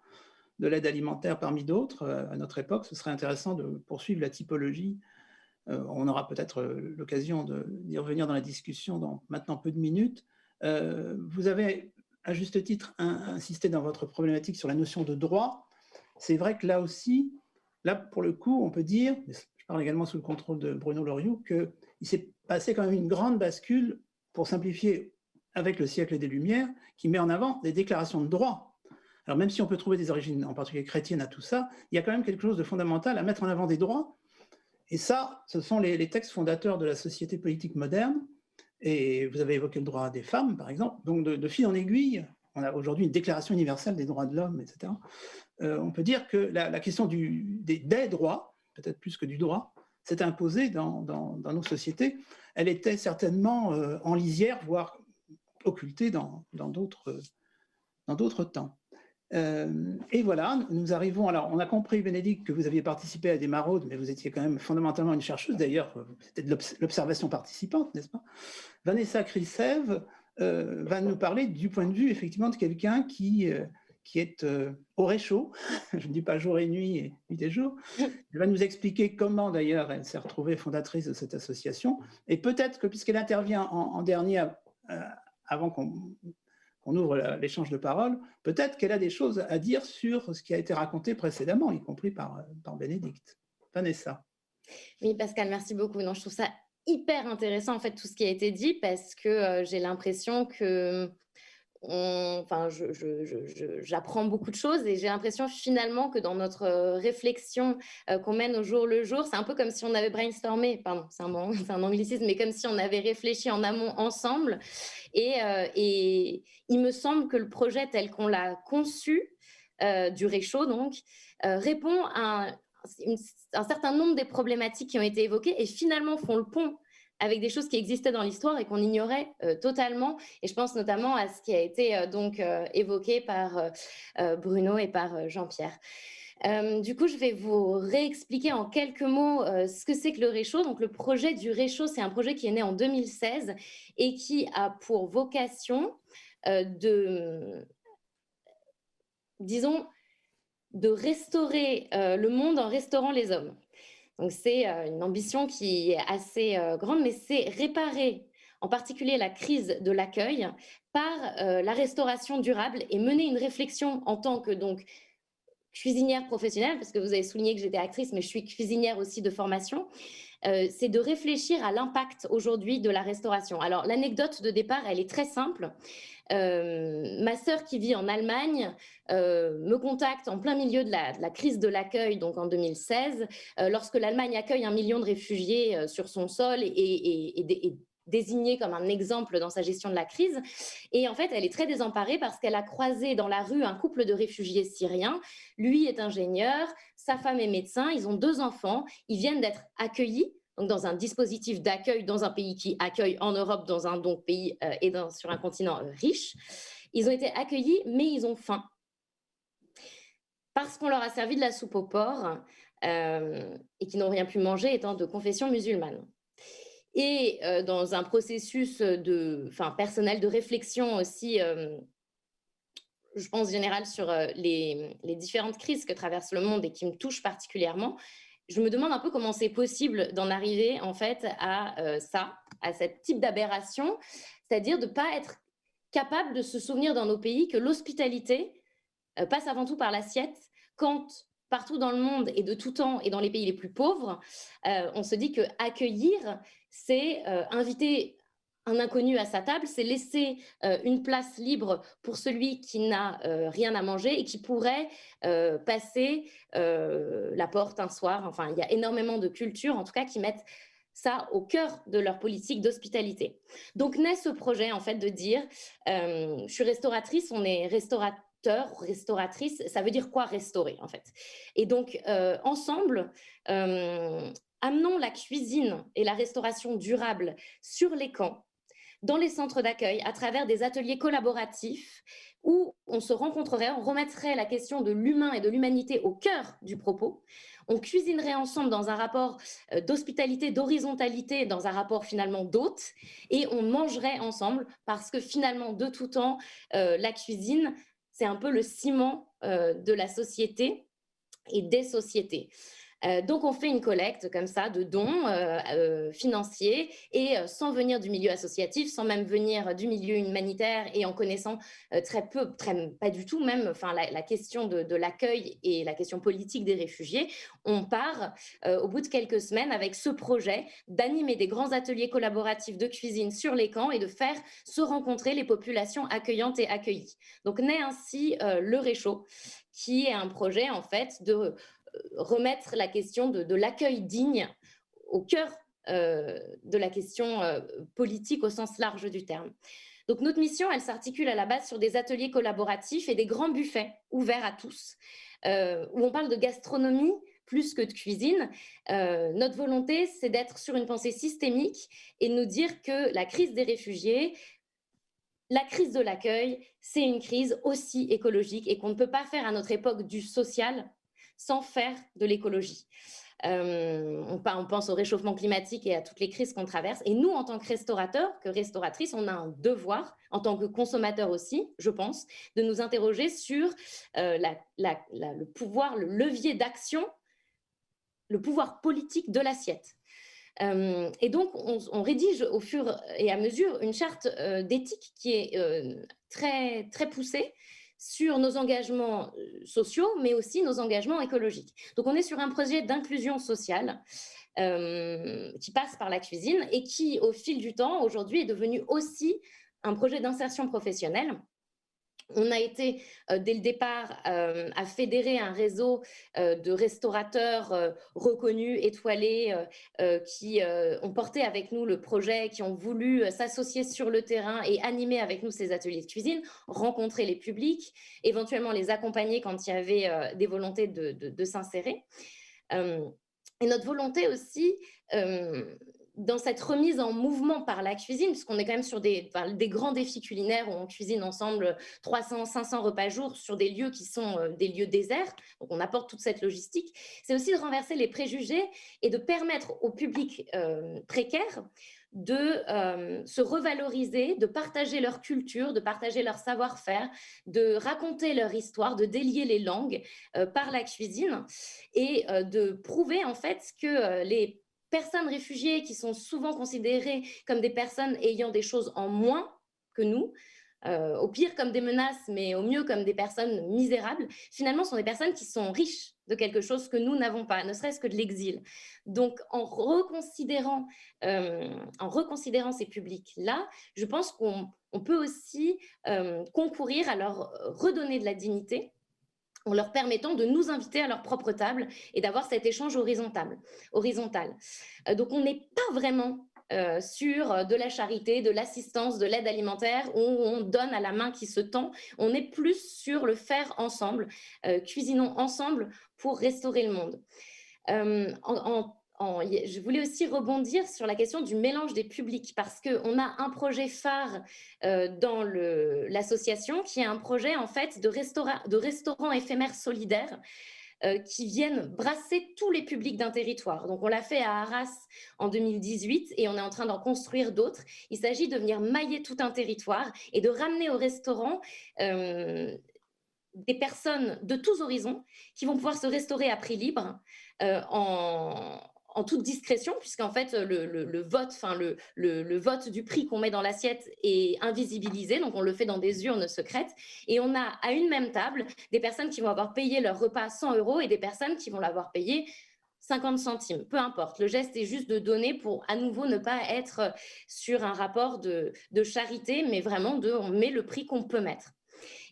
de l'aide alimentaire parmi d'autres. À notre époque, ce serait intéressant de poursuivre la typologie. On aura peut-être l'occasion d'y revenir dans la discussion dans maintenant peu de minutes. Vous avez, à juste titre, insisté dans votre problématique sur la notion de droit. C'est vrai que là aussi, là, pour le coup, on peut dire, je parle également sous le contrôle de Bruno Loriot, qu'il s'est passé quand même une grande bascule, pour simplifier, avec le siècle des Lumières, qui met en avant des déclarations de droit. Alors même si on peut trouver des origines, en particulier chrétiennes, à tout ça, il y a quand même quelque chose de fondamental à mettre en avant des droits. Et ça, ce sont les textes fondateurs de la société politique moderne. Et vous avez évoqué le droit des femmes, par exemple. Donc de fil en aiguille, on a aujourd'hui une déclaration universelle des droits de l'homme, etc. On peut dire que la question des droits, peut-être plus que du droit, s'est imposée dans nos sociétés. Elle était certainement en lisière, voire occultée dans d'autres temps. Et voilà, nous arrivons. Alors, on a compris, Bénédicte, que vous aviez participé à des maraudes, mais vous étiez quand même fondamentalement une chercheuse. D'ailleurs, c'était de l'observation participante, n'est-ce pas? Vanessa Krisev va nous parler du point de vue, effectivement, de quelqu'un qui est au réchaud, je ne dis pas jour et nuit et nuit et jour. Elle va nous expliquer comment, d'ailleurs, elle s'est retrouvée fondatrice de cette association. Et peut-être que, puisqu'elle intervient en dernier, avant qu'on ouvre l'échange de paroles, peut-être qu'elle a des choses à dire sur ce qui a été raconté précédemment, y compris par Bénédicte. Vanessa. Oui, Pascal, merci beaucoup. Non, je trouve ça hyper intéressant, en fait, tout ce qui a été dit, parce que j'ai l'impression que j'apprends beaucoup de choses et j'ai l'impression finalement que dans notre réflexion qu'on mène au jour le jour, c'est un peu comme si on avait brainstormé, pardon, c'est un anglicisme, mais comme si on avait réfléchi en amont ensemble. Et il me semble que le projet tel qu'on l'a conçu, du Réchaud donc, répond à un certain nombre des problématiques qui ont été évoquées et finalement font le pont avec des choses qui existaient dans l'histoire et qu'on ignorait totalement. Et je pense notamment à ce qui a été évoqué par Bruno et par Jean-Pierre. Du coup, je vais vous réexpliquer en quelques mots ce que c'est que le Réchaud. Donc, le projet du Réchaud, c'est un projet qui est né en 2016 et qui a pour vocation disons, de restaurer le monde en restaurant les hommes. Donc, c'est une ambition qui est assez grande, mais c'est réparer en particulier la crise de l'accueil par la restauration durable et mener une réflexion en tant que donc cuisinière professionnelle, parce que vous avez souligné que j'étais actrice, mais je suis cuisinière aussi de formation, c'est de réfléchir à l'impact aujourd'hui de la restauration. Alors, l'anecdote de départ, elle est très simple. Ma sœur qui vit en Allemagne me contacte en plein milieu de la crise de l'accueil, donc en 2016, lorsque l'Allemagne accueille 1 million de réfugiés sur son sol et désignée comme un exemple dans sa gestion de la crise. Et en fait, elle est très désemparée parce qu'elle a croisé dans la rue un couple de réfugiés syriens. Lui est ingénieur, sa femme est médecin, ils ont 2 enfants, ils viennent d'être accueillis donc dans un dispositif d'accueil dans un pays qui accueille en Europe, dans un donc pays sur un continent riche. Ils ont été accueillis, mais ils ont faim. Parce qu'on leur a servi de la soupe au porc et qu'ils n'ont rien pu manger étant de confession musulmane. Et dans un processus personnel de réflexion aussi, je pense général sur les différentes crises que traverse le monde et qui me touchent particulièrement, je me demande un peu comment c'est possible d'en arriver en fait à ce type d'aberration, c'est-à-dire de ne pas être capable de se souvenir dans nos pays que l'hospitalité passe avant tout par l'assiette, quand partout dans le monde et de tout temps et dans les pays les plus pauvres, on se dit que accueillir, c'est inviter un inconnu à sa table, c'est laisser une place libre pour celui qui n'a rien à manger et qui pourrait passer la porte un soir. Enfin, il y a énormément de cultures, en tout cas, qui mettent ça au cœur de leur politique d'hospitalité. Donc naît ce projet, en fait, de dire, je suis restauratrice, on est restaurateur, restauratrice, ça veut dire quoi restaurer, en fait? Et donc, ensemble, amenons la cuisine et la restauration durable sur les camps, dans les centres d'accueil, à travers des ateliers collaboratifs où on se rencontrerait, on remettrait la question de l'humain et de l'humanité au cœur du propos. On cuisinerait ensemble dans un rapport d'hospitalité, d'horizontalité, dans un rapport finalement d'hôte, et on mangerait ensemble parce que finalement, de tout temps, la cuisine, c'est un peu le ciment de la société et des sociétés. Donc, on fait une collecte comme ça de dons financiers et sans venir du milieu associatif, sans même venir du milieu humanitaire et en connaissant très peu, pas du tout même, la question de l'accueil et la question politique des réfugiés. On part au bout de quelques semaines avec ce projet d'animer des grands ateliers collaboratifs de cuisine sur les camps et de faire se rencontrer les populations accueillantes et accueillies. Donc, naît ainsi le Réchaud, qui est un projet en fait de remettre la question de l'accueil digne au cœur de la question politique au sens large du terme. Donc notre mission, elle s'articule à la base sur des ateliers collaboratifs et des grands buffets ouverts à tous, où on parle de gastronomie plus que de cuisine. Notre volonté, c'est d'être sur une pensée systémique et de nous dire que la crise des réfugiés, la crise de l'accueil, c'est une crise aussi écologique et qu'on ne peut pas faire à notre époque du social sans faire de l'écologie. On pense au réchauffement climatique et à toutes les crises qu'on traverse. Et nous, en tant que restaurateurs, que restauratrices, on a un devoir, en tant que consommateurs aussi, je pense, de nous interroger sur le pouvoir, le levier d'action, le pouvoir politique de l'assiette. Et donc, on rédige au fur et à mesure une charte d'éthique qui est très, très poussée sur nos engagements sociaux, mais aussi nos engagements écologiques. Donc, on est sur un projet d'inclusion sociale qui passe par la cuisine et qui, au fil du temps, aujourd'hui, est devenu aussi un projet d'insertion professionnelle. On a été, dès le départ, à fédérer un réseau de restaurateurs reconnus, étoilés, qui ont porté avec nous le projet, qui ont voulu s'associer sur le terrain et animer avec nous ces ateliers de cuisine, rencontrer les publics, éventuellement les accompagner quand il y avait des volontés de s'insérer. Et notre volonté aussi, dans cette remise en mouvement par la cuisine, puisqu'on est quand même sur des grands défis culinaires où on cuisine ensemble 300, 500 repas jour sur des lieux qui sont des lieux déserts, donc on apporte toute cette logistique, c'est aussi de renverser les préjugés et de permettre au public précaire de se revaloriser, de partager leur culture, de partager leur savoir-faire, de raconter leur histoire, de délier les langues par la cuisine et de prouver en fait que les personnes réfugiées qui sont souvent considérées comme des personnes ayant des choses en moins que nous, au pire comme des menaces, mais au mieux comme des personnes misérables, finalement sont des personnes qui sont riches de quelque chose que nous n'avons pas, ne serait-ce que de l'exil. Donc en reconsidérant ces publics-là, je pense qu'on peut aussi concourir à leur redonner de la dignité en leur permettant de nous inviter à leur propre table et d'avoir cet échange horizontal. Donc on n'est pas vraiment sur de la charité, de l'assistance, de l'aide alimentaire, où on donne à la main qui se tend. On est plus sur le faire ensemble, cuisinons ensemble pour restaurer le monde. Je voulais aussi rebondir sur la question du mélange des publics, parce qu'on a un projet phare dans l'association qui est un projet en fait de restaurants éphémères solidaires qui viennent brasser tous les publics d'un territoire. Donc, on l'a fait à Arras en 2018 et on est en train d'en construire d'autres. Il s'agit de venir mailler tout un territoire et de ramener au restaurant des personnes de tous horizons qui vont pouvoir se restaurer à prix libre en toute discrétion, puisqu'en fait, le vote du prix qu'on met dans l'assiette est invisibilisé, donc on le fait dans des urnes secrètes. Et on a à une même table des personnes qui vont avoir payé leur repas 100 € et des personnes qui vont l'avoir payé 50 centimes, peu importe. Le geste est juste de donner pour à nouveau ne pas être sur un rapport de charité, mais vraiment on met le prix qu'on peut mettre.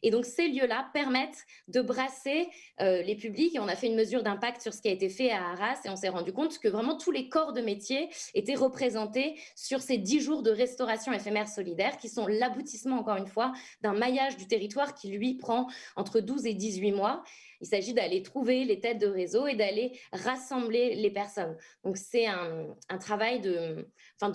Et donc, ces lieux-là permettent de brasser les publics. Et on a fait une mesure d'impact sur ce qui a été fait à Arras et on s'est rendu compte que vraiment tous les corps de métier étaient représentés sur ces 10 jours de restauration éphémère solidaire qui sont l'aboutissement, encore une fois, d'un maillage du territoire qui, lui, prend entre 12 et 18 mois. Il s'agit d'aller trouver les têtes de réseau et d'aller rassembler les personnes. Donc, c'est un travail de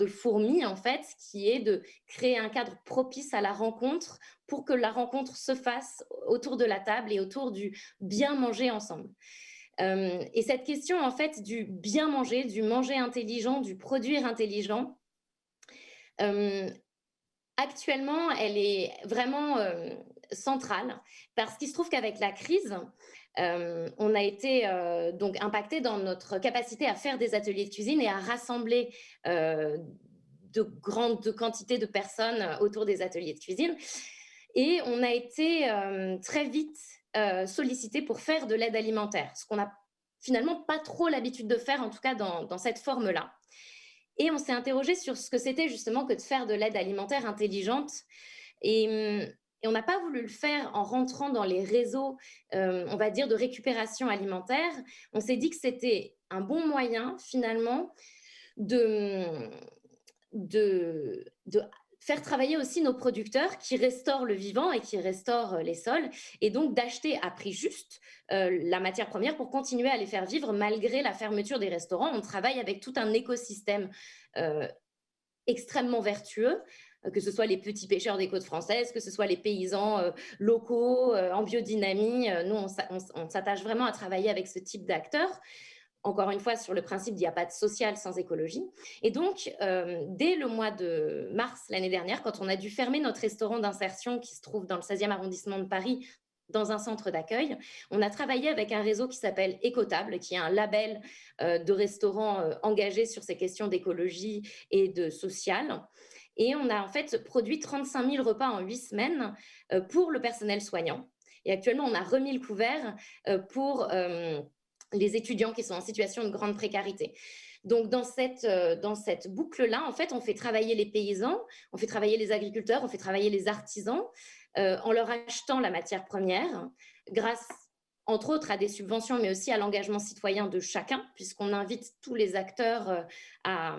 fourmi, en fait, qui est de créer un cadre propice à la rencontre pour que la rencontre se fasse autour de la table et autour du bien manger ensemble. Et cette question, en fait, du bien manger, du manger intelligent, du produire intelligent, actuellement, elle est vraiment centrale parce qu'il se trouve qu'avec la crise, on a été donc impacté dans notre capacité à faire des ateliers de cuisine et à rassembler de grandes quantités de personnes autour des ateliers de cuisine. Et on a été très vite sollicité pour faire de l'aide alimentaire, ce qu'on n'a finalement pas trop l'habitude de faire, en tout cas dans cette forme-là. Et on s'est interrogé sur ce que c'était justement que de faire de l'aide alimentaire intelligente. Et on n'a pas voulu le faire en rentrant dans les réseaux, on va dire, de récupération alimentaire. On s'est dit que c'était un bon moyen, finalement, de faire travailler aussi nos producteurs qui restaurent le vivant et qui restaurent les sols, et donc d'acheter à prix juste la matière première pour continuer à les faire vivre malgré la fermeture des restaurants. On travaille avec tout un écosystème extrêmement vertueux, que ce soit les petits pêcheurs des côtes françaises, que ce soit les paysans locaux en biodynamie. Nous, on s'attache vraiment à travailler avec ce type d'acteurs. Encore une fois, sur le principe, il n'y a pas de social sans écologie. Et donc, dès le mois de mars l'année dernière, quand on a dû fermer notre restaurant d'insertion qui se trouve dans le 16e arrondissement de Paris, dans un centre d'accueil. On a travaillé avec un réseau qui s'appelle Écotable, qui est un label de restaurants engagés sur ces questions d'écologie et de social. Et on a en fait produit 35 000 repas en 8 semaines pour le personnel soignant. Et actuellement, on a remis le couvert pour les étudiants qui sont en situation de grande précarité. Donc, dans cette boucle-là, en fait, on fait travailler les paysans, on fait travailler les agriculteurs, on fait travailler les artisans en leur achetant la matière première grâce, entre autres, à des subventions, mais aussi à l'engagement citoyen de chacun, puisqu'on invite tous les acteurs à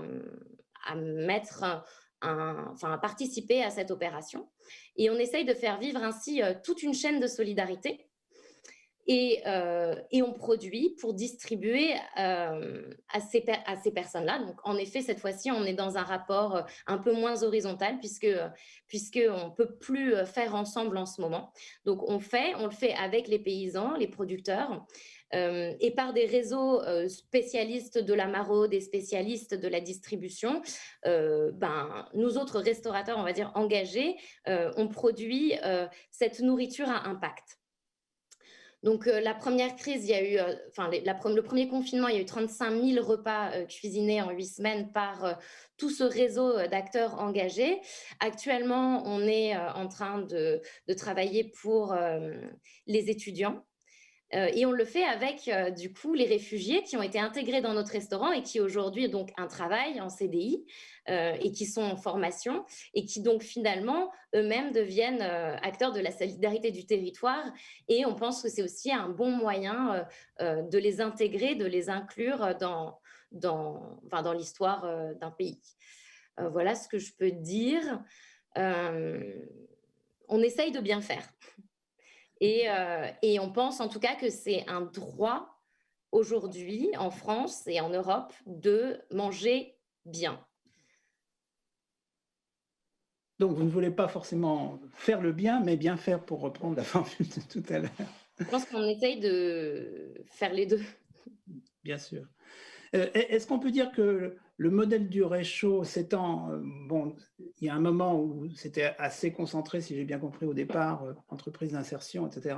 mettre à participer à cette opération. Et on essaye de faire vivre ainsi toute une chaîne de solidarité. Et on produit pour distribuer à ces personnes-là. Donc, en effet, cette fois-ci, on est dans un rapport un peu moins horizontal puisqu'on ne peut plus faire ensemble en ce moment. Donc, on le fait avec les paysans, les producteurs, et par des réseaux spécialistes de la maraude, des spécialistes de la distribution. Nous autres restaurateurs, on va dire engagés, on produit cette nourriture à impact. Donc, la première crise, il y a eu, le premier confinement, il y a eu 35 000 repas cuisinés en 8 semaines par tout ce réseau d'acteurs engagés. Actuellement, on est en train de travailler pour les étudiants. Et on le fait avec, du coup, les réfugiés qui ont été intégrés dans notre restaurant et qui aujourd'hui ont donc un travail en CDI et qui sont en formation et qui donc finalement eux-mêmes deviennent acteurs de la solidarité du territoire. Et on pense que c'est aussi un bon moyen de les intégrer, de les inclure dans l'histoire d'un pays. Voilà ce que je peux dire. On essaye de bien faire. Et on pense en tout cas que c'est un droit aujourd'hui en France et en Europe de manger bien. Donc, vous ne voulez pas forcément faire le bien, mais bien faire, pour reprendre la formule de tout à l'heure. Je pense qu'on essaye de faire les deux. Bien sûr. Est-ce qu'on peut dire que le modèle du réchaud s'étend, il y a un moment où c'était assez concentré, si j'ai bien compris au départ, entreprise d'insertion, etc.,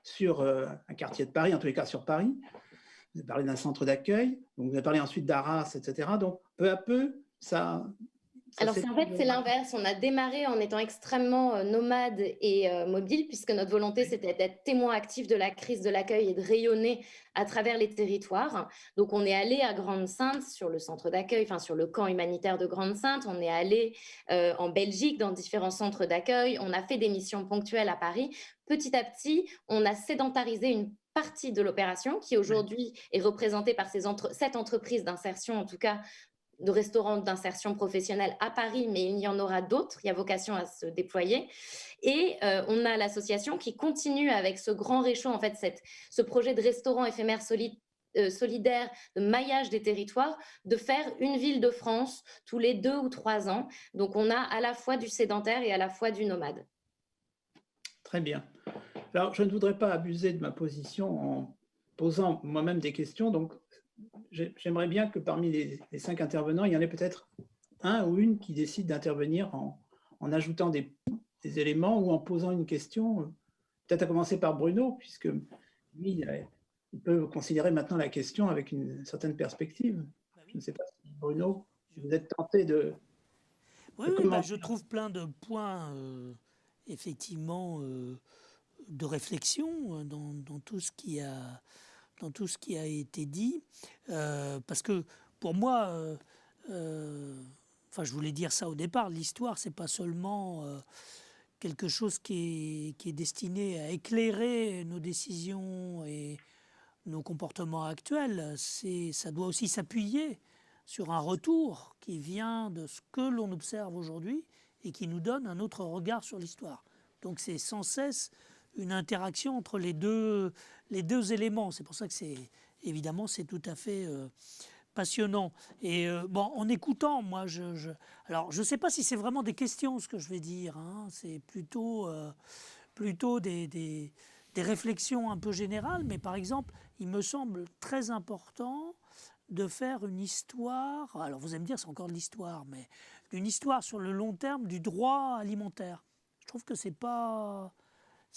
sur un quartier de Paris, en tous les cas sur Paris. Vous avez parlé d'un centre d'accueil, donc vous avez parlé ensuite d'Arras, etc. Donc peu à peu, ça Alors, c'est l'inverse. On a démarré en étant extrêmement nomade et mobile, puisque notre volonté, c'était d'être témoin actif de la crise de l'accueil et de rayonner à travers les territoires. Donc, on est allé à Grande-Synthe, sur le centre d'accueil, enfin, sur le camp humanitaire de Grande-Synthe. On est allé en Belgique, dans différents centres d'accueil. On a fait des missions ponctuelles à Paris. Petit à petit, on a sédentarisé une partie de l'opération, qui aujourd'hui est représentée par cette entreprise d'insertion, en tout cas, de restaurants d'insertion professionnelle à Paris, mais il y en aura d'autres, il y a vocation à se déployer. Et on a l'association qui continue avec ce grand réchaud, en fait, ce projet de restaurant éphémère solidaire, de maillage des territoires, de faire une ville de France tous les 2 ou 3 ans. Donc, on a à la fois du sédentaire et à la fois du nomade. Très bien. Alors, je ne voudrais pas abuser de ma position en posant moi-même des questions, donc j'aimerais bien que parmi les 5 intervenants, il y en ait peut-être un ou une qui décide d'intervenir en ajoutant des éléments ou en posant une question, peut-être à commencer par Bruno, puisque lui, il peut considérer maintenant la question avec une certaine perspective. Je ne sais pas si Bruno, vous êtes tenté de... Oui, je trouve plein de points, effectivement, de réflexion dans tout ce qui a été dit, parce que pour moi, je voulais dire ça au départ, l'histoire, c'est pas seulement quelque chose qui est destiné à éclairer nos décisions et nos comportements actuels, ça doit aussi s'appuyer sur un retour qui vient de ce que l'on observe aujourd'hui et qui nous donne un autre regard sur l'histoire. Donc c'est sans cesse une interaction entre les deux éléments. C'est pour ça que c'est tout à fait passionnant. Et en écoutant, moi, alors je ne sais pas si c'est vraiment des questions ce que je vais dire. Hein. C'est plutôt des réflexions un peu générales. Mais par exemple, il me semble très important de faire une histoire. Alors vous allez me dire, c'est encore de l'histoire, mais une histoire sur le long terme du droit alimentaire. Je trouve que c'est pas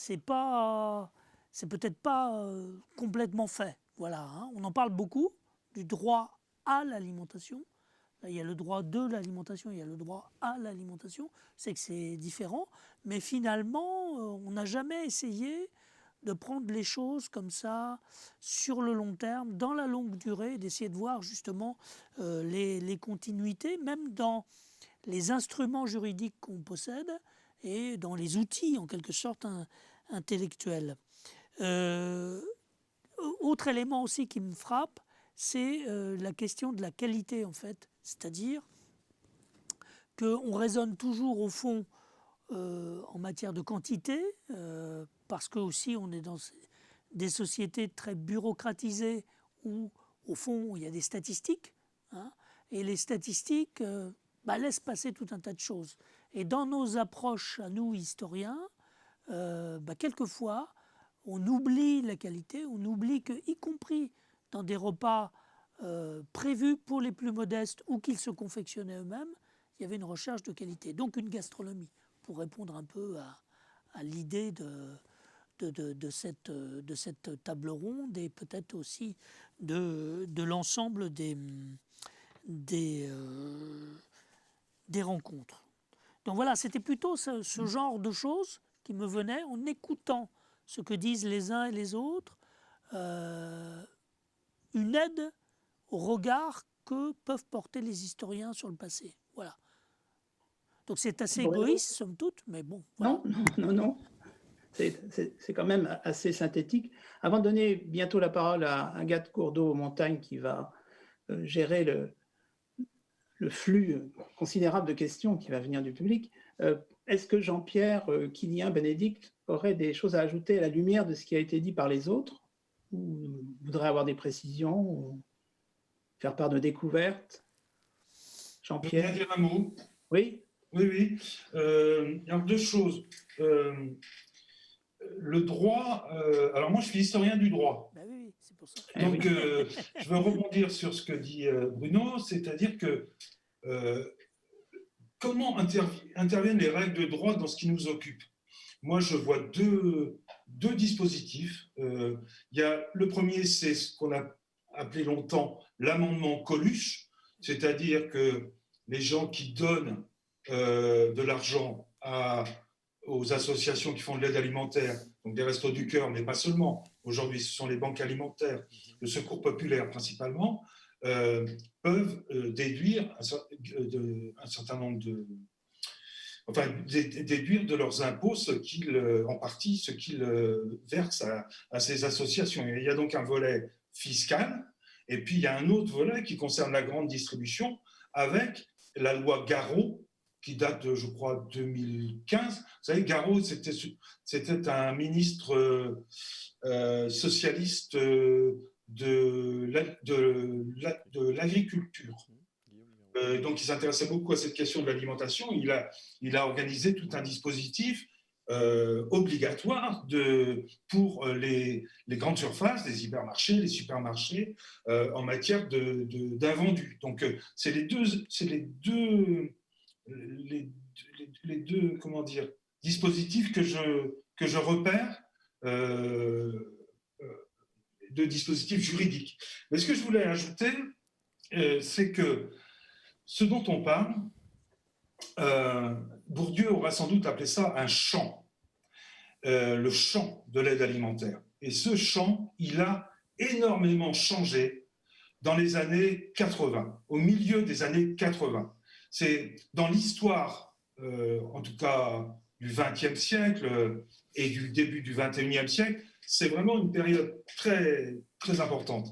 c'est peut-être pas complètement fait. Voilà, hein. On en parle beaucoup du droit à l'alimentation. Là, il y a le droit de l'alimentation, il y a le droit à l'alimentation. C'est que c'est différent, mais finalement, on n'a jamais essayé de prendre les choses comme ça sur le long terme, dans la longue durée, d'essayer de voir justement les continuités, même dans les instruments juridiques qu'on possède et dans les outils en quelque sorte intellectuels. Autre élément aussi qui me frappe, c'est la question de la qualité en fait, c'est-à-dire qu'on raisonne toujours au fond en matière de quantité, parce que aussi on est dans des sociétés très bureaucratisées où au fond il y a des statistiques, hein, et les statistiques laissent passer tout un tas de choses. Et dans nos approches à nous historiens, quelquefois on oublie la qualité, on oublie que, y compris dans des repas prévus pour les plus modestes ou qu'ils se confectionnaient eux-mêmes, il y avait une recherche de qualité, donc une gastronomie, pour répondre un peu à l'idée de cette table ronde et peut-être aussi de l'ensemble des rencontres. Donc voilà, c'était plutôt ce genre de choses qui me venaient en écoutant ce que disent les uns et les autres, une aide au regard que peuvent porter les historiens sur le passé. Voilà. Donc c'est assez égoïste, somme toute, mais bon. Voilà. Non. C'est quand même assez synthétique. Avant de donner bientôt la parole à Agathe Courdeau-Montagne qui va gérer le flux considérable de questions qui va venir du public, est-ce que Jean-Pierre, Killian, Bénédicte auraient des choses à ajouter à la lumière de ce qui a été dit par les autres, ou voudraient avoir des précisions, ou faire part de découvertes? Jean-Pierre? Je veux bien dire un mot. Oui. Oui. Il y a deux choses. Le droit, alors moi je suis historien du droit. Ben oui, c'est pour ça. Donc je veux rebondir sur ce que dit Bruno, c'est-à-dire que comment interviennent les règles de droit dans ce qui nous occupe? Moi je vois deux dispositifs. Il y a, le premier, c'est ce qu'on a appelé longtemps l'amendement Coluche, c'est-à-dire que les gens qui donnent de l'argent aux associations qui font de l'aide alimentaire, donc des Restos du Cœur, mais pas seulement. Aujourd'hui, ce sont les banques alimentaires, le Secours populaire principalement, peuvent déduire un certain nombre déduire de leurs impôts en partie ce qu'ils versent à ces associations. Et il y a donc un volet fiscal, et puis il y a un autre volet qui concerne la grande distribution, avec la loi Garot, qui date de, je crois, 2015. Vous savez, Garot, c'était un ministre socialiste de l'agriculture. Donc, il s'intéressait beaucoup à cette question de l'alimentation. Il a organisé tout un dispositif obligatoire pour les grandes surfaces, les hypermarchés, les supermarchés, en matière d'invendus. Donc, c'est les deux comment dire, dispositifs que je repère, de dispositifs juridiques. Mais ce que je voulais ajouter, c'est que ce dont on parle, Bourdieu aura sans doute appelé ça un champ, le champ de l'aide alimentaire. Et ce champ, il a énormément changé dans les années 80, au milieu des années 80. C'est dans l'histoire, en tout cas du XXe siècle et du début du XXIe siècle, c'est vraiment une période très, très importante.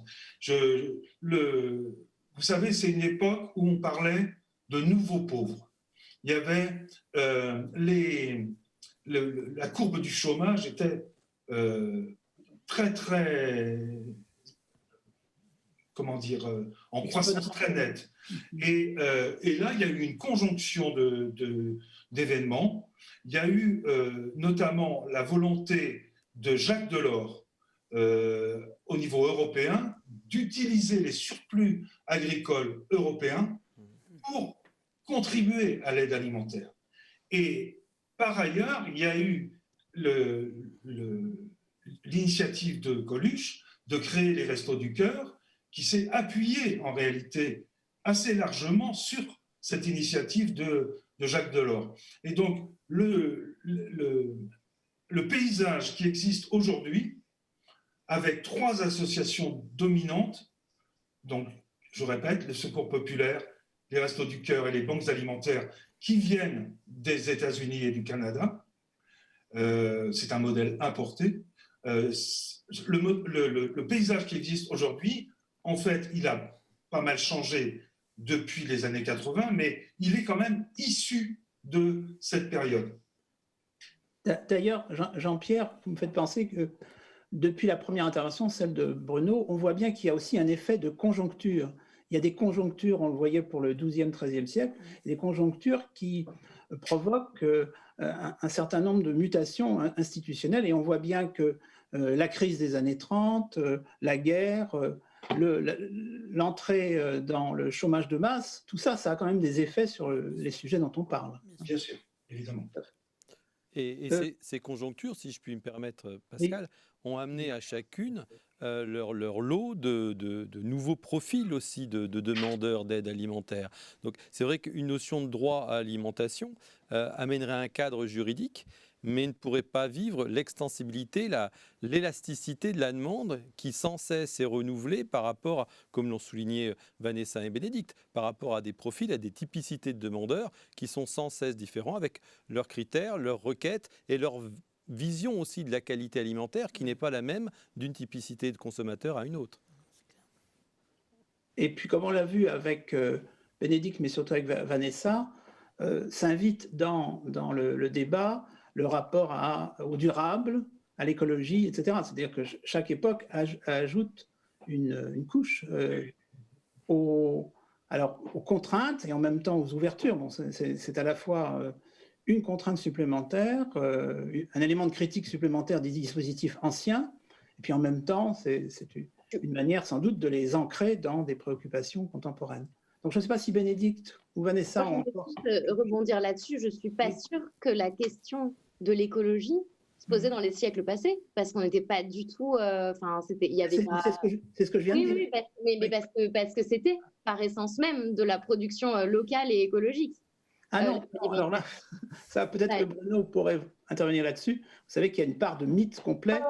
Vous savez, c'est une époque où on parlait de nouveaux pauvres. Il y avait la courbe du chômage était très, très, comment dire, en croissance très nette. Et là, il y a eu une conjonction d'événements. Il y a eu notamment la volonté de Jacques Delors au niveau européen d'utiliser les surplus agricoles européens pour contribuer à l'aide alimentaire. Et par ailleurs, il y a eu l'initiative de Coluche de créer les Restos du Cœur, qui s'est appuyée en réalité assez largement sur cette initiative de Jacques Delors. Et donc, le paysage qui existe aujourd'hui, avec 3 associations dominantes, donc, je répète, le Secours populaire, les Restos du Cœur et les banques alimentaires qui viennent des États-Unis et du Canada, c'est un modèle importé. Le paysage qui existe aujourd'hui, en fait, il a pas mal changé depuis les années 80, mais il est quand même issu de cette période. D'ailleurs, Jean-Pierre, vous me faites penser que depuis la première intervention, celle de Bruno, on voit bien qu'il y a aussi un effet de conjoncture. Il y a des conjonctures, on le voyait pour le XIIe, XIIIe siècle, des conjonctures qui provoquent un certain nombre de mutations institutionnelles. Et on voit bien que la crise des années 30, la guerre, l'entrée dans le chômage de masse, tout ça, ça a quand même des effets sur les sujets dont on parle. Bien sûr, évidemment. Et ces conjonctures, si je puis me permettre, Pascal, ont amené à chacune leur lot de nouveaux profils aussi de demandeurs d'aide alimentaire. Donc c'est vrai qu'une notion de droit à alimentation amènerait un cadre juridique, mais ne pourrait pas vivre l'extensibilité, l'élasticité de la demande qui sans cesse est renouvelée par rapport, comme l'ont souligné Vanessa et Bénédicte, par rapport à des profils, à des typicités de demandeurs qui sont sans cesse différents avec leurs critères, leurs requêtes et leur vision aussi de la qualité alimentaire qui n'est pas la même d'une typicité de consommateur à une autre. Et puis comme on l'a vu avec Bénédicte, mais surtout avec Vanessa, s'invite dans le débat le rapport au durable, à l'écologie, etc. C'est-à-dire que chaque époque ajoute une couche aux contraintes et en même temps aux ouvertures. Bon, c'est à la fois une contrainte supplémentaire, un élément de critique supplémentaire des dispositifs anciens, et puis en même temps, c'est une manière sans doute de les ancrer dans des préoccupations contemporaines. Donc je ne sais pas si Bénédicte ou Vanessa ont encore... rebondir là-dessus, je ne suis pas sûre que la question de l'écologie se posait dans les siècles passés, parce qu'on n'était pas du tout... il y avait pas... C'est ce que je viens de dire. Oui, mais parce que c'était par essence même de la production locale et écologique. Ah non, alors là, ça peut-être que Bruno pourrait intervenir là-dessus. Vous savez qu'il y a une part de mythe complet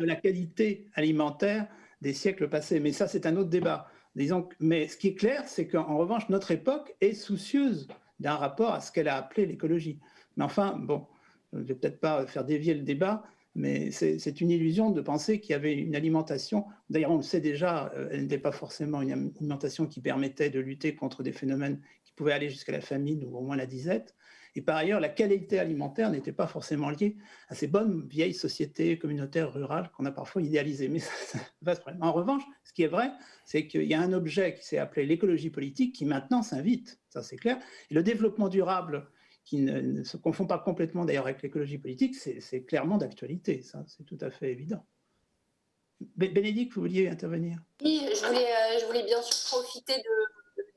de la qualité alimentaire des siècles passés, mais ça c'est un autre débat. Disons, mais ce qui est clair, c'est qu'en revanche, notre époque est soucieuse d'un rapport à ce qu'elle a appelé l'écologie. Mais enfin, bon, je ne vais peut-être pas faire dévier le débat, mais c'est une illusion de penser qu'il y avait une alimentation, d'ailleurs on le sait déjà, elle n'était pas forcément une alimentation qui permettait de lutter contre des phénomènes qui pouvaient aller jusqu'à la famine ou au moins la disette. Et par ailleurs, la qualité alimentaire n'était pas forcément liée à ces bonnes vieilles sociétés communautaires rurales qu'on a parfois idéalisées. Mais ça va se problème. En revanche, ce qui est vrai, c'est qu'il y a un objet qui s'est appelé l'écologie politique qui maintenant s'invite, ça c'est clair. Et le développement durable, qui ne se confond pas complètement d'ailleurs avec l'écologie politique, c'est clairement d'actualité, ça c'est tout à fait évident. Bénédicte, vous vouliez intervenir? Oui, je voulais bien sûr profiter de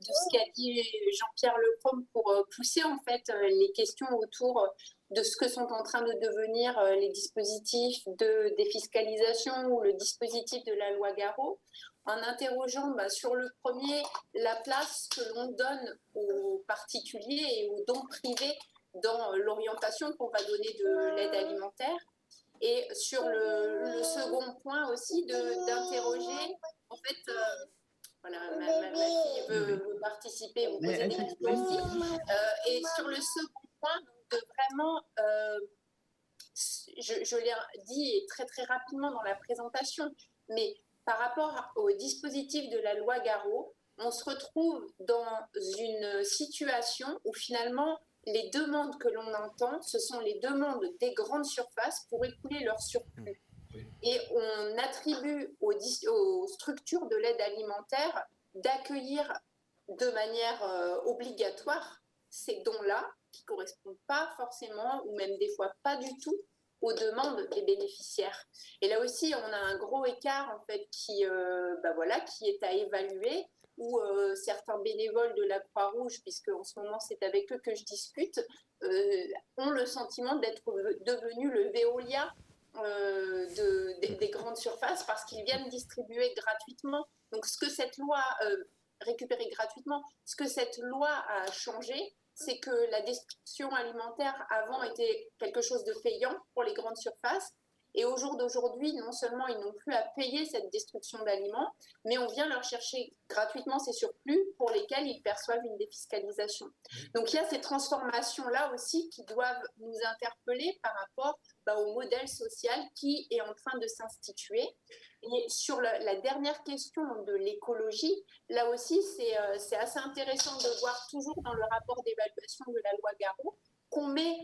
ce qu'a dit Jean-Pierre Lecomte pour pousser en fait les questions autour de ce que sont en train de devenir les dispositifs de défiscalisation ou le dispositif de la loi Garot, en interrogeant sur le premier la place que l'on donne aux particuliers et aux dons privés dans l'orientation qu'on va donner de l'aide alimentaire. Et sur le second point aussi, d'interroger, en fait, voilà, ma fille veut participer, vous poser des questions aussi. Et sur le second point, de vraiment, je l'ai dit très très rapidement dans la présentation, mais par rapport au dispositif de la loi Garot, on se retrouve dans une situation où finalement, les demandes que l'on entend, ce sont les demandes des grandes surfaces pour écouler leur surplus. Et on attribue aux structures de l'aide alimentaire d'accueillir de manière obligatoire ces dons-là qui ne correspondent pas forcément, ou même des fois pas du tout, aux demandes des bénéficiaires. Et là aussi, on a un gros écart en fait qui est à évaluer où certains bénévoles de la Croix-Rouge, puisque en ce moment c'est avec eux que je discute, ont le sentiment d'être devenus le Veolia des grandes surfaces parce qu'ils viennent distribuer gratuitement. Donc ce que cette loi, récupérer gratuitement, ce que cette loi a changé, c'est que la distribution alimentaire avant était quelque chose de payant pour les grandes surfaces. Et au jour d'aujourd'hui, non seulement ils n'ont plus à payer cette destruction d'aliments, mais on vient leur chercher gratuitement ces surplus pour lesquels ils perçoivent une défiscalisation. Donc il y a ces transformations-là aussi qui doivent nous interpeller par rapport au modèle social qui est en train de s'instituer. Et sur la dernière question de l'écologie, là aussi c'est assez intéressant de voir toujours dans le rapport d'évaluation de la loi Garot qu'on met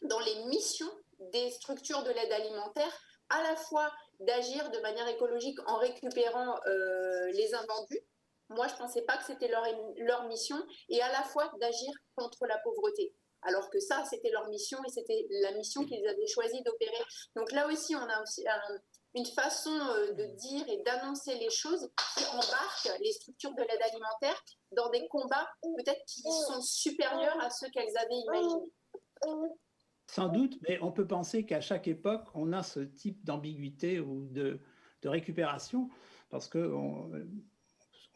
dans les missions des structures de l'aide alimentaire, à la fois d'agir de manière écologique en récupérant les invendus. Moi, je ne pensais pas que c'était leur mission, et à la fois d'agir contre la pauvreté. Alors que ça, c'était leur mission, et c'était la mission qu'ils avaient choisi d'opérer. Donc là aussi, on a aussi une façon de dire et d'annoncer les choses qui embarque les structures de l'aide alimentaire dans des combats peut-être qui sont supérieurs à ceux qu'elles avaient imaginés. Sans doute, mais on peut penser qu'à chaque époque, on a ce type d'ambiguïté ou de récupération, parce qu'on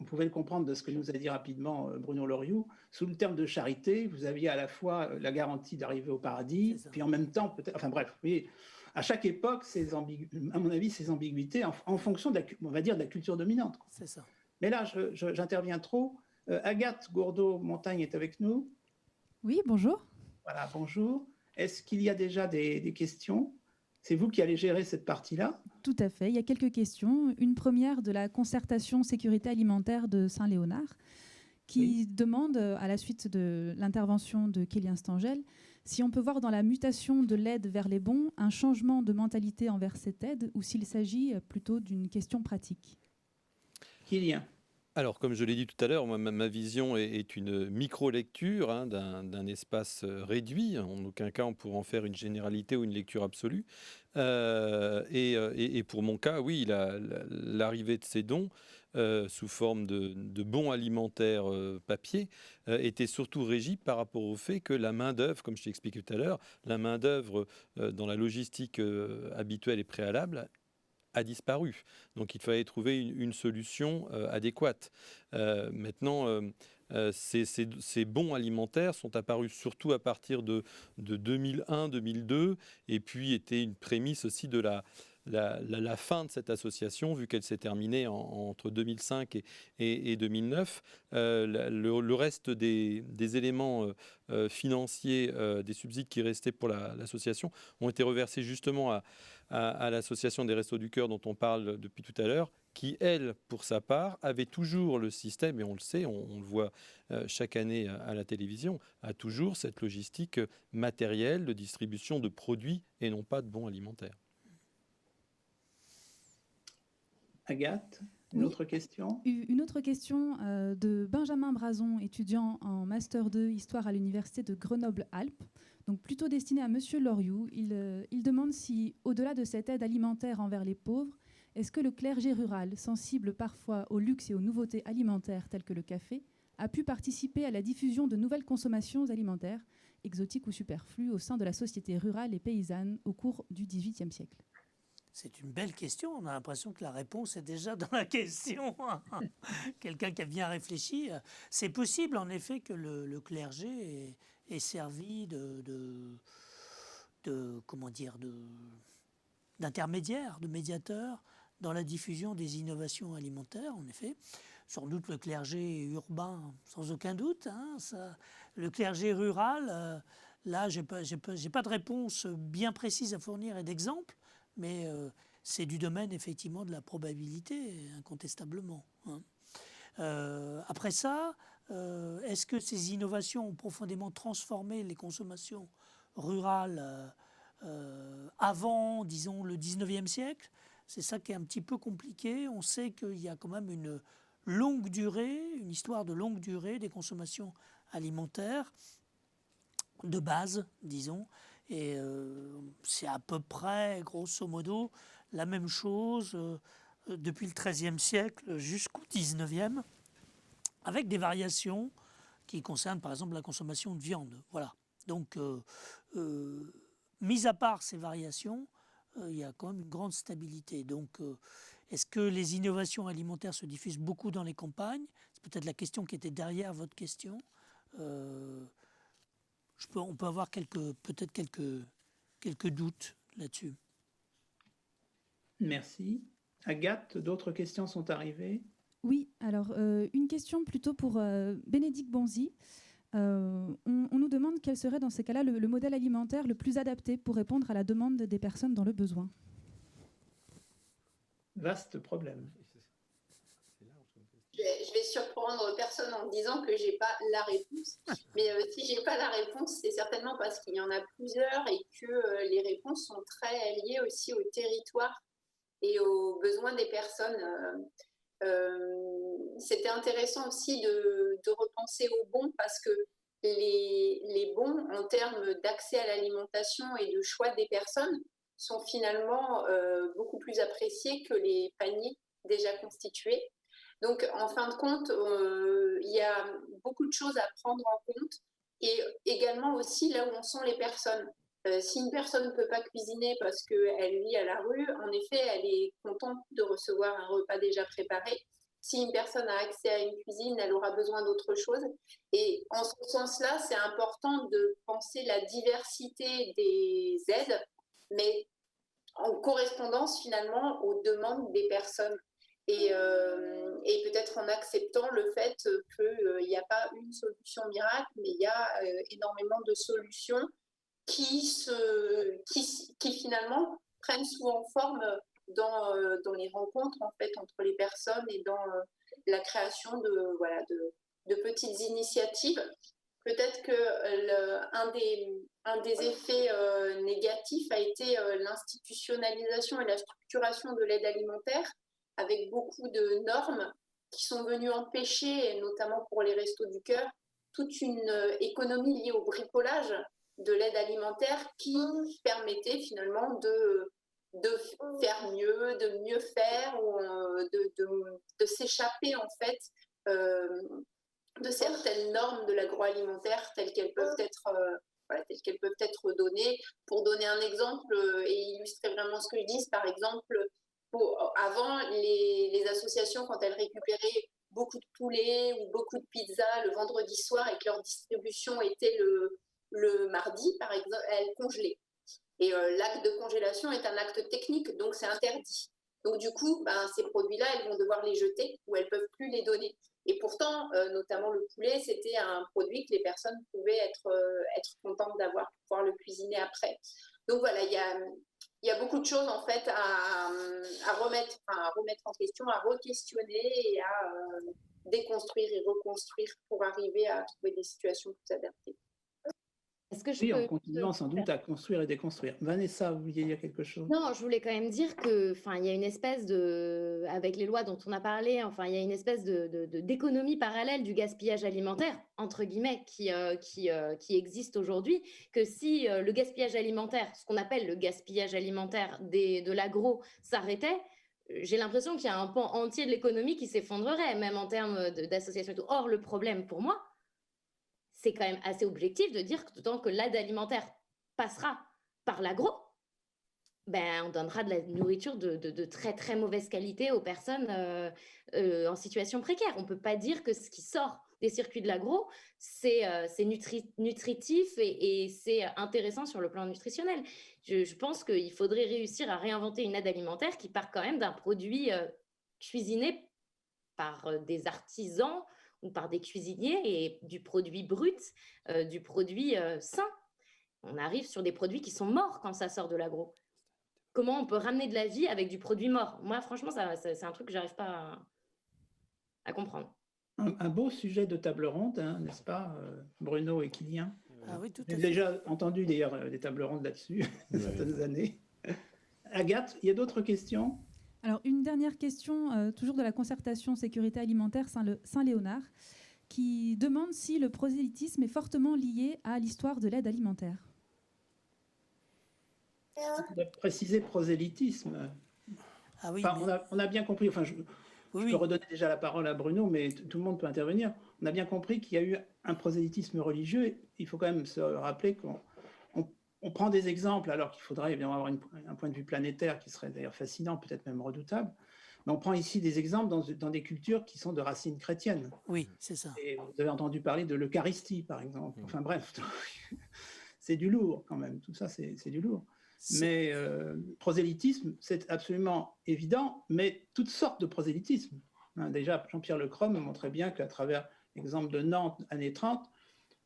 pouvait le comprendre de ce que nous a dit rapidement Bruno Loriot. Sous le terme de charité, vous aviez à la fois la garantie d'arriver au paradis, puis en même temps, peut-être, enfin bref, oui, à chaque époque, à mon avis, ces ambiguïtés en fonction on va dire, de la culture dominante. C'est ça. Mais là, j'interviens trop. Agathe Gourdeau-Montagne est avec nous. Oui, bonjour. Voilà, bonjour. Est-ce qu'il y a déjà des questions? C'est vous qui allez gérer cette partie-là? Tout à fait. Il y a quelques questions. Une première de la concertation sécurité alimentaire de Saint-Léonard qui demande, à la suite de l'intervention de Kélian Stangel, si on peut voir dans la mutation de l'aide vers les bons un changement de mentalité envers cette aide ou s'il s'agit plutôt d'une question pratique. Kélian. Alors, comme je l'ai dit tout à l'heure, ma vision est une micro-lecture d'un espace réduit. En aucun cas, on pourrait en faire une généralité ou une lecture absolue. Et pour mon cas, oui, l'arrivée de ces dons sous forme de bons alimentaires papier était surtout régie par rapport au fait que la main-d'œuvre, comme je t'ai expliqué tout à l'heure, la main-d'œuvre dans la logistique habituelle et préalable a disparu. Donc il fallait trouver une solution adéquate. Maintenant, ces bons alimentaires sont apparus surtout à partir de 2001-2002 et puis étaient une prémisse aussi de la fin de cette association, vu qu'elle s'est terminée entre 2005 et 2009. Le reste des éléments financiers, des subsides qui restaient pour l'association, ont été reversés justement à l'association des Restos du Cœur dont on parle depuis tout à l'heure, qui, elle, pour sa part, avait toujours le système, et on le sait, on le voit chaque année à la télévision, a toujours cette logistique matérielle de distribution de produits et non pas de bons alimentaires. Agathe, une autre question? Une autre question de Benjamin Brazon, étudiant en Master 2 Histoire à l'Université de Grenoble-Alpes, donc plutôt destiné à Monsieur Loriot. Il demande si, au-delà de cette aide alimentaire envers les pauvres, est-ce que le clergé rural, sensible parfois au luxe et aux nouveautés alimentaires telles que le café, a pu participer à la diffusion de nouvelles consommations alimentaires, exotiques ou superflues, au sein de la société rurale et paysanne au cours du XVIIIe siècle? C'est une belle question. On a l'impression que la réponse est déjà dans la question. Quelqu'un qui a bien réfléchi. C'est possible, en effet, que le clergé ait servi d'intermédiaire, de médiateur dans la diffusion des innovations alimentaires, en effet. Sans doute le clergé urbain, sans aucun doute. Le clergé rural, là, j'ai pas de réponse bien précise à fournir et d'exemple. Mais c'est du domaine, effectivement, de la probabilité, incontestablement. Après ça, est-ce que ces innovations ont profondément transformé les consommations rurales avant, disons, le 19e siècle? C'est ça qui est un petit peu compliqué. On sait qu'il y a quand même une longue durée, une histoire de longue durée des consommations alimentaires de base, disons. Et c'est à peu près, grosso modo, la même chose depuis le XIIIe siècle jusqu'au XIXe, avec des variations qui concernent par exemple la consommation de viande. Voilà. Donc, mis à part ces variations, il y a quand même une grande stabilité. Donc, est-ce que les innovations alimentaires se diffusent beaucoup dans les campagnes? C'est peut-être la question qui était derrière votre question. On peut avoir peut-être quelques doutes là-dessus. Merci. Agathe, d'autres questions sont arrivées? Oui, alors une question plutôt pour Bénédicte Bonzi. On nous demande quel serait dans ces cas-là le modèle alimentaire le plus adapté pour répondre à la demande des personnes dans le besoin. Vaste problème. Je vais surprendre personne en disant que j'ai pas la réponse. Mais si j'ai pas la réponse, c'est certainement parce qu'il y en a plusieurs et que les réponses sont très liées aussi au territoire et aux besoins des personnes. C'était intéressant aussi de repenser aux bons parce que les bons en termes d'accès à l'alimentation et de choix des personnes sont finalement beaucoup plus appréciés que les paniers déjà constitués. Donc, en fin de compte, il y a beaucoup de choses à prendre en compte et également aussi là où en sont les personnes. Si une personne ne peut pas cuisiner parce qu'elle vit à la rue, en effet, elle est contente de recevoir un repas déjà préparé. Si une personne a accès à une cuisine, elle aura besoin d'autre chose. Et en ce sens-là, c'est important de penser la diversité des aides, mais en correspondance finalement aux demandes des personnes. Et peut-être en acceptant le fait qu'il n'y a pas une solution miracle, mais il y a énormément de solutions qui finalement prennent souvent forme dans les rencontres en fait, entre les personnes et dans la création de petites initiatives. Peut-être qu'un des effets négatifs a été l'institutionnalisation et la structuration de l'aide alimentaire, avec beaucoup de normes qui sont venues empêcher, et notamment pour les Restos du Cœur, toute une économie liée au bricolage de l'aide alimentaire qui permettait finalement de faire mieux, de mieux faire, ou de s'échapper en fait de certaines normes de l'agroalimentaire telles qu'elles peuvent être données. Pour donner un exemple et illustrer vraiment ce que je dis, par exemple, avant, les associations, quand elles récupéraient beaucoup de poulet ou beaucoup de pizza le vendredi soir et que leur distribution était le mardi, par exemple, elles congelaient. Et l'acte de congélation est un acte technique, donc c'est interdit. Donc du coup, ces produits-là, elles vont devoir les jeter ou elles ne peuvent plus les donner. Et pourtant, notamment le poulet, c'était un produit que les personnes pouvaient être contentes d'avoir pour pouvoir le cuisiner après. Donc voilà, il y a beaucoup de choses en fait à remettre en question, à re-questionner et à déconstruire et reconstruire pour arriver à trouver des situations plus adaptées. Est-ce que en continuant sans doute à construire et déconstruire. Vanessa, vous vouliez dire quelque chose? Non, je voulais quand même dire que, il y a une espèce de, avec les lois dont on a parlé, il y a une espèce d'économie parallèle du gaspillage alimentaire, entre guillemets, qui existe aujourd'hui, que si le gaspillage alimentaire, ce qu'on appelle le gaspillage alimentaire de l'agro, s'arrêtait, j'ai l'impression qu'il y a un pan entier de l'économie qui s'effondrerait, même en termes d'association et tout. Or, le problème pour moi, c'est quand même assez objectif de dire que tant que l'aide alimentaire passera par l'agro, on donnera de la nourriture de très très mauvaise qualité aux personnes en situation précaire. On ne peut pas dire que ce qui sort des circuits de l'agro, c'est nutritif et c'est intéressant sur le plan nutritionnel. Je pense qu'il faudrait réussir à réinventer une aide alimentaire qui part quand même d'un produit cuisiné par des artisans ou par des cuisiniers et du produit brut, du produit sain. On arrive sur des produits qui sont morts quand ça sort de l'agro. Comment on peut ramener de la vie avec du produit mort? Moi, franchement, c'est un truc que je n'arrive pas à comprendre. Un beau sujet de table ronde, hein, n'est-ce pas, Bruno et Kylian? Oui, tout à J'ai fait. déjà entendu d'ailleurs des tables rondes là-dessus, certaines années. Agathe, il y a d'autres questions? Alors, une dernière question, toujours de la concertation sécurité alimentaire Saint-Léonard, qui demande si le prosélytisme est fortement lié à l'histoire de l'aide alimentaire. On pourrait préciser prosélytisme. Ah oui, Enfin, mais on a bien compris, enfin, je oui, peux redonner déjà la parole à Bruno, mais tout le monde peut intervenir. On a bien compris qu'il y a eu un prosélytisme religieux. Il faut quand même se rappeler qu'on prend des exemples, alors qu'il faudrait bien avoir un point de vue planétaire qui serait d'ailleurs fascinant, peut-être même redoutable. Mais on prend ici des exemples dans des cultures qui sont de racines chrétiennes. oui, c'est ça. Et vous avez entendu parler de l'Eucharistie, par exemple. Enfin bref, c'est du lourd quand même. Tout ça, c'est du lourd. Mais prosélytisme, c'est absolument évident, mais toutes sortes de prosélytisme. Déjà, Jean-Pierre Lecrom montrait bien qu'à travers l'exemple de Nantes, années 30,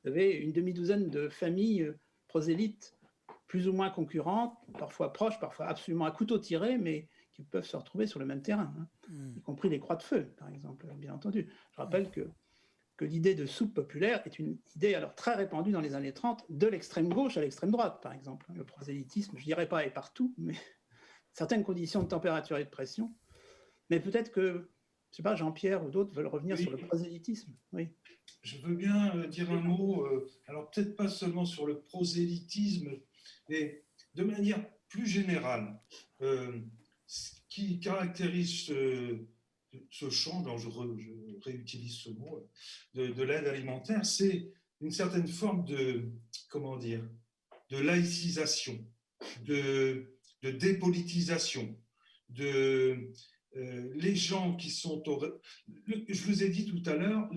vous avez une demi-douzaine de familles prosélytes, plus ou moins concurrentes, parfois proches, parfois absolument à couteau tiré, mais qui peuvent se retrouver sur le même terrain, y compris les croix de feu, par exemple, bien entendu. Je rappelle que l'idée de soupe populaire est une idée alors très répandue dans les années 30, de l'extrême gauche à l'extrême droite, par exemple. Le prosélytisme, je ne dirais pas est partout, mais certaines conditions de température et de pression. Mais peut-être que, je ne sais pas, Jean-Pierre ou d'autres veulent revenir sur le prosélytisme. Oui. Je veux bien dire un mot, alors peut-être pas seulement sur le prosélytisme, mais de manière plus générale. Ce qui caractérise ce champ, dont je réutilise ce mot, de l'aide alimentaire, c'est une certaine forme de, comment dire, de laïcisation, de dépolitisation, les gens qui sont je vous ai dit tout à l'heure,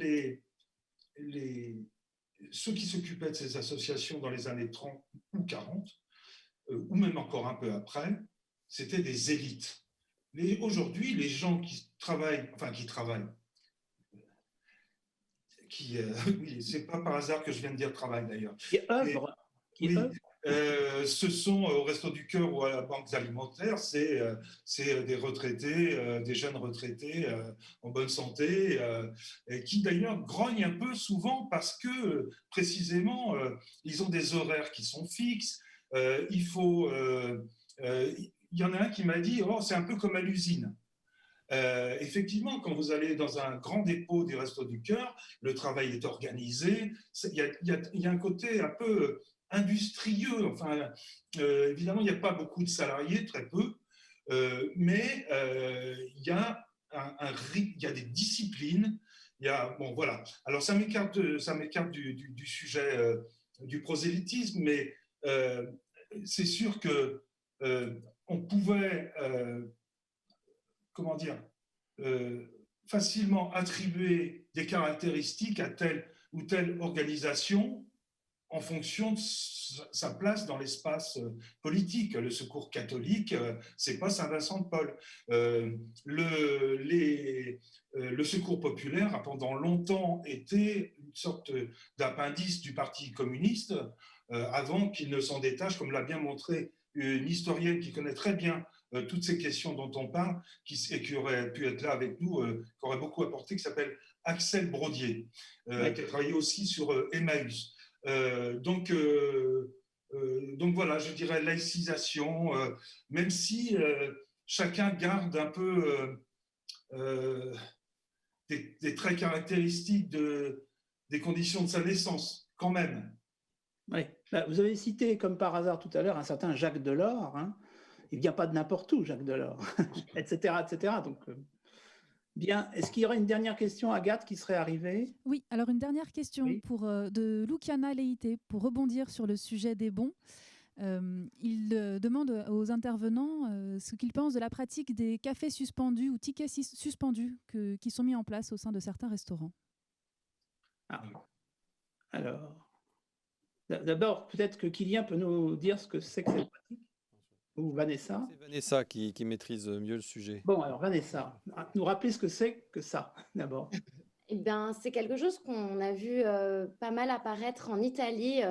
ceux qui s'occupaient de ces associations dans les années 30 ou 40, ou même encore un peu après, c'était des élites. Mais aujourd'hui, les gens qui travaillent, oui, c'est pas par hasard que je viens de dire travail d'ailleurs. Qui œuvrent. Ce sont au Resto du Cœur ou à la Banque alimentaire, c'est des retraités, des jeunes retraités en bonne santé, et qui d'ailleurs grognent un peu souvent parce que précisément ils ont des horaires qui sont fixes. Il y en a un qui m'a dit, oh, c'est un peu comme à l'usine. Effectivement, quand vous allez dans un grand dépôt du Resto du Cœur, le travail est organisé. Il y a un côté un peu industrieux. Enfin, évidemment, il n'y a pas beaucoup de salariés, très peu, mais il y a il y a des disciplines. Bon, voilà. Alors, ça m'écarte du sujet du prosélytisme, mais c'est sûr que on pouvait comment dire, facilement attribuer des caractéristiques à telle ou telle organisation en fonction de sa place dans l'espace politique. Le Secours catholique, c'est pas Saint-Vincent de Paul. Le Secours populaire a pendant longtemps été une sorte d'appendice du Parti communiste, avant qu'il ne s'en détache, comme l'a bien montré une historienne qui connaît très bien toutes ces questions dont on parle, et qui aurait pu être là avec nous, qui aurait beaucoup apporté, qui s'appelle Axel Brodier, qui a travaillé aussi sur Emmaüs. Donc voilà, je dirais laïcisation, même si chacun garde un peu des traits caractéristiques des conditions de sa naissance, quand même. Oui. Vous avez cité, comme par hasard tout à l'heure, un certain Jacques Delors. Il ne vient pas de n'importe où, Jacques Delors, etc., etc. Donc, bien. Est-ce qu'il y aurait une dernière question, Agathe, qui serait arrivée? Oui, alors une dernière question Oui. de Luciana Leite, pour rebondir sur le sujet des bons. Il demande aux intervenants ce qu'ils pensent de la pratique des cafés suspendus ou tickets suspendus qui sont mis en place au sein de certains restaurants. Alors, d'abord, peut-être que Kylian peut nous dire ce que c'est que cette pratique, ou Vanessa. C'est Vanessa qui maîtrise mieux le sujet. Bon, alors Vanessa, nous rappeler ce que c'est que ça, d'abord. Eh ben, c'est quelque chose qu'on a vu pas mal apparaître en Italie,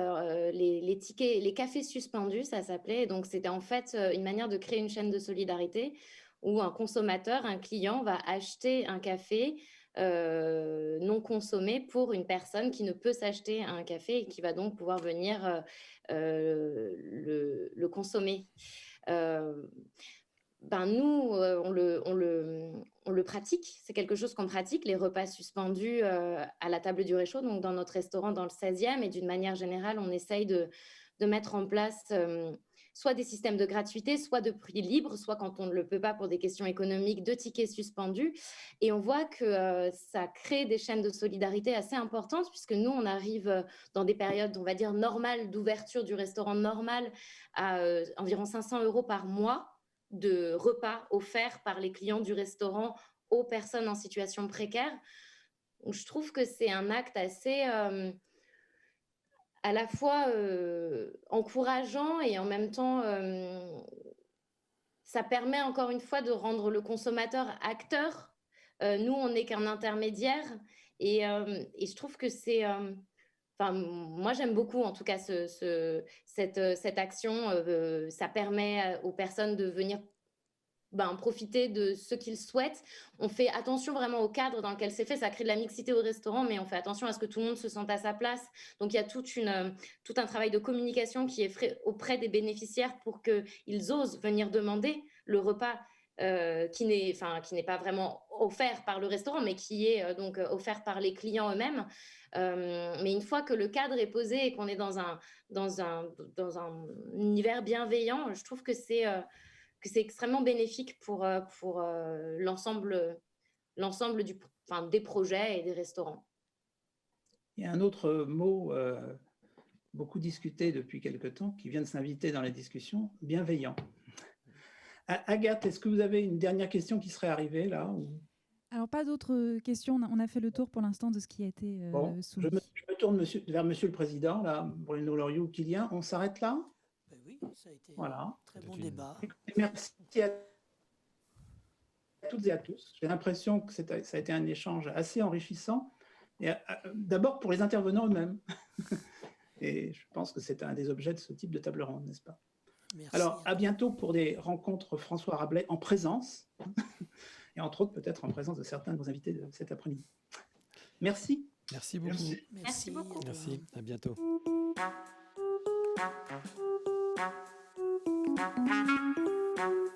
les tickets, les cafés suspendus, ça s'appelait. Donc, c'était en fait une manière de créer une chaîne de solidarité où un consommateur, un client va acheter un café non consommé pour une personne qui ne peut s'acheter un café et qui va donc pouvoir venir le consommer. Nous, on le pratique. C'est quelque chose qu'on pratique, les repas suspendus à la table du réchaud, donc dans notre restaurant dans le 16e. Et d'une manière générale, on essaye de mettre en place soit des systèmes de gratuité, soit de prix libre, soit quand on ne le peut pas pour des questions économiques, de tickets suspendus. Et on voit que ça crée des chaînes de solidarité assez importantes, puisque nous, on arrive dans des périodes, on va dire, normales d'ouverture du restaurant normal à environ 500 € par mois de repas offerts par les clients du restaurant aux personnes en situation précaire. Donc, je trouve que c'est un acte assez à la fois encourageant et en même temps, ça permet encore une fois de rendre le consommateur acteur. Nous, on n'est qu'un intermédiaire et je trouve que c'est... Enfin, moi, j'aime beaucoup, en tout cas, cette action. Ça permet aux personnes de venir profiter de ce qu'ils souhaitent. On fait attention vraiment au cadre dans lequel c'est fait. Ça crée de la mixité au restaurant, mais on fait attention à ce que tout le monde se sente à sa place. Donc, il y a tout un travail de communication qui est fait auprès des bénéficiaires pour qu'ils osent venir demander le repas qui n'est pas vraiment offert par le restaurant, mais qui est donc offert par les clients eux-mêmes. Mais une fois que le cadre est posé et qu'on est dans un univers bienveillant, je trouve que c'est extrêmement bénéfique pour l'ensemble des projets et des restaurants. Il y a un autre mot beaucoup discuté depuis quelque temps qui vient de s'inviter dans la discussion, bienveillant. Agathe, est-ce que vous avez une dernière question qui serait arrivée là ou... Alors, pas d'autres questions. On a fait le tour pour l'instant de ce qui a été soumis. Je me tourne vers Monsieur le Président, là, Bruno Loriot, Kylian. On s'arrête là? Oui, ça a été voilà. un très bon débat. Merci à toutes et à tous. J'ai l'impression que ça a été un échange assez enrichissant. D'abord pour les intervenants eux-mêmes. Et je pense que c'est un des objets de ce type de table ronde, n'est-ce pas? Merci. Alors, à bientôt pour des rencontres François Rabelais en présence, et entre autres peut-être en présence de certains de vos invités de cet après-midi. Merci. Merci beaucoup. Merci beaucoup. Merci, à bientôt. Thank you.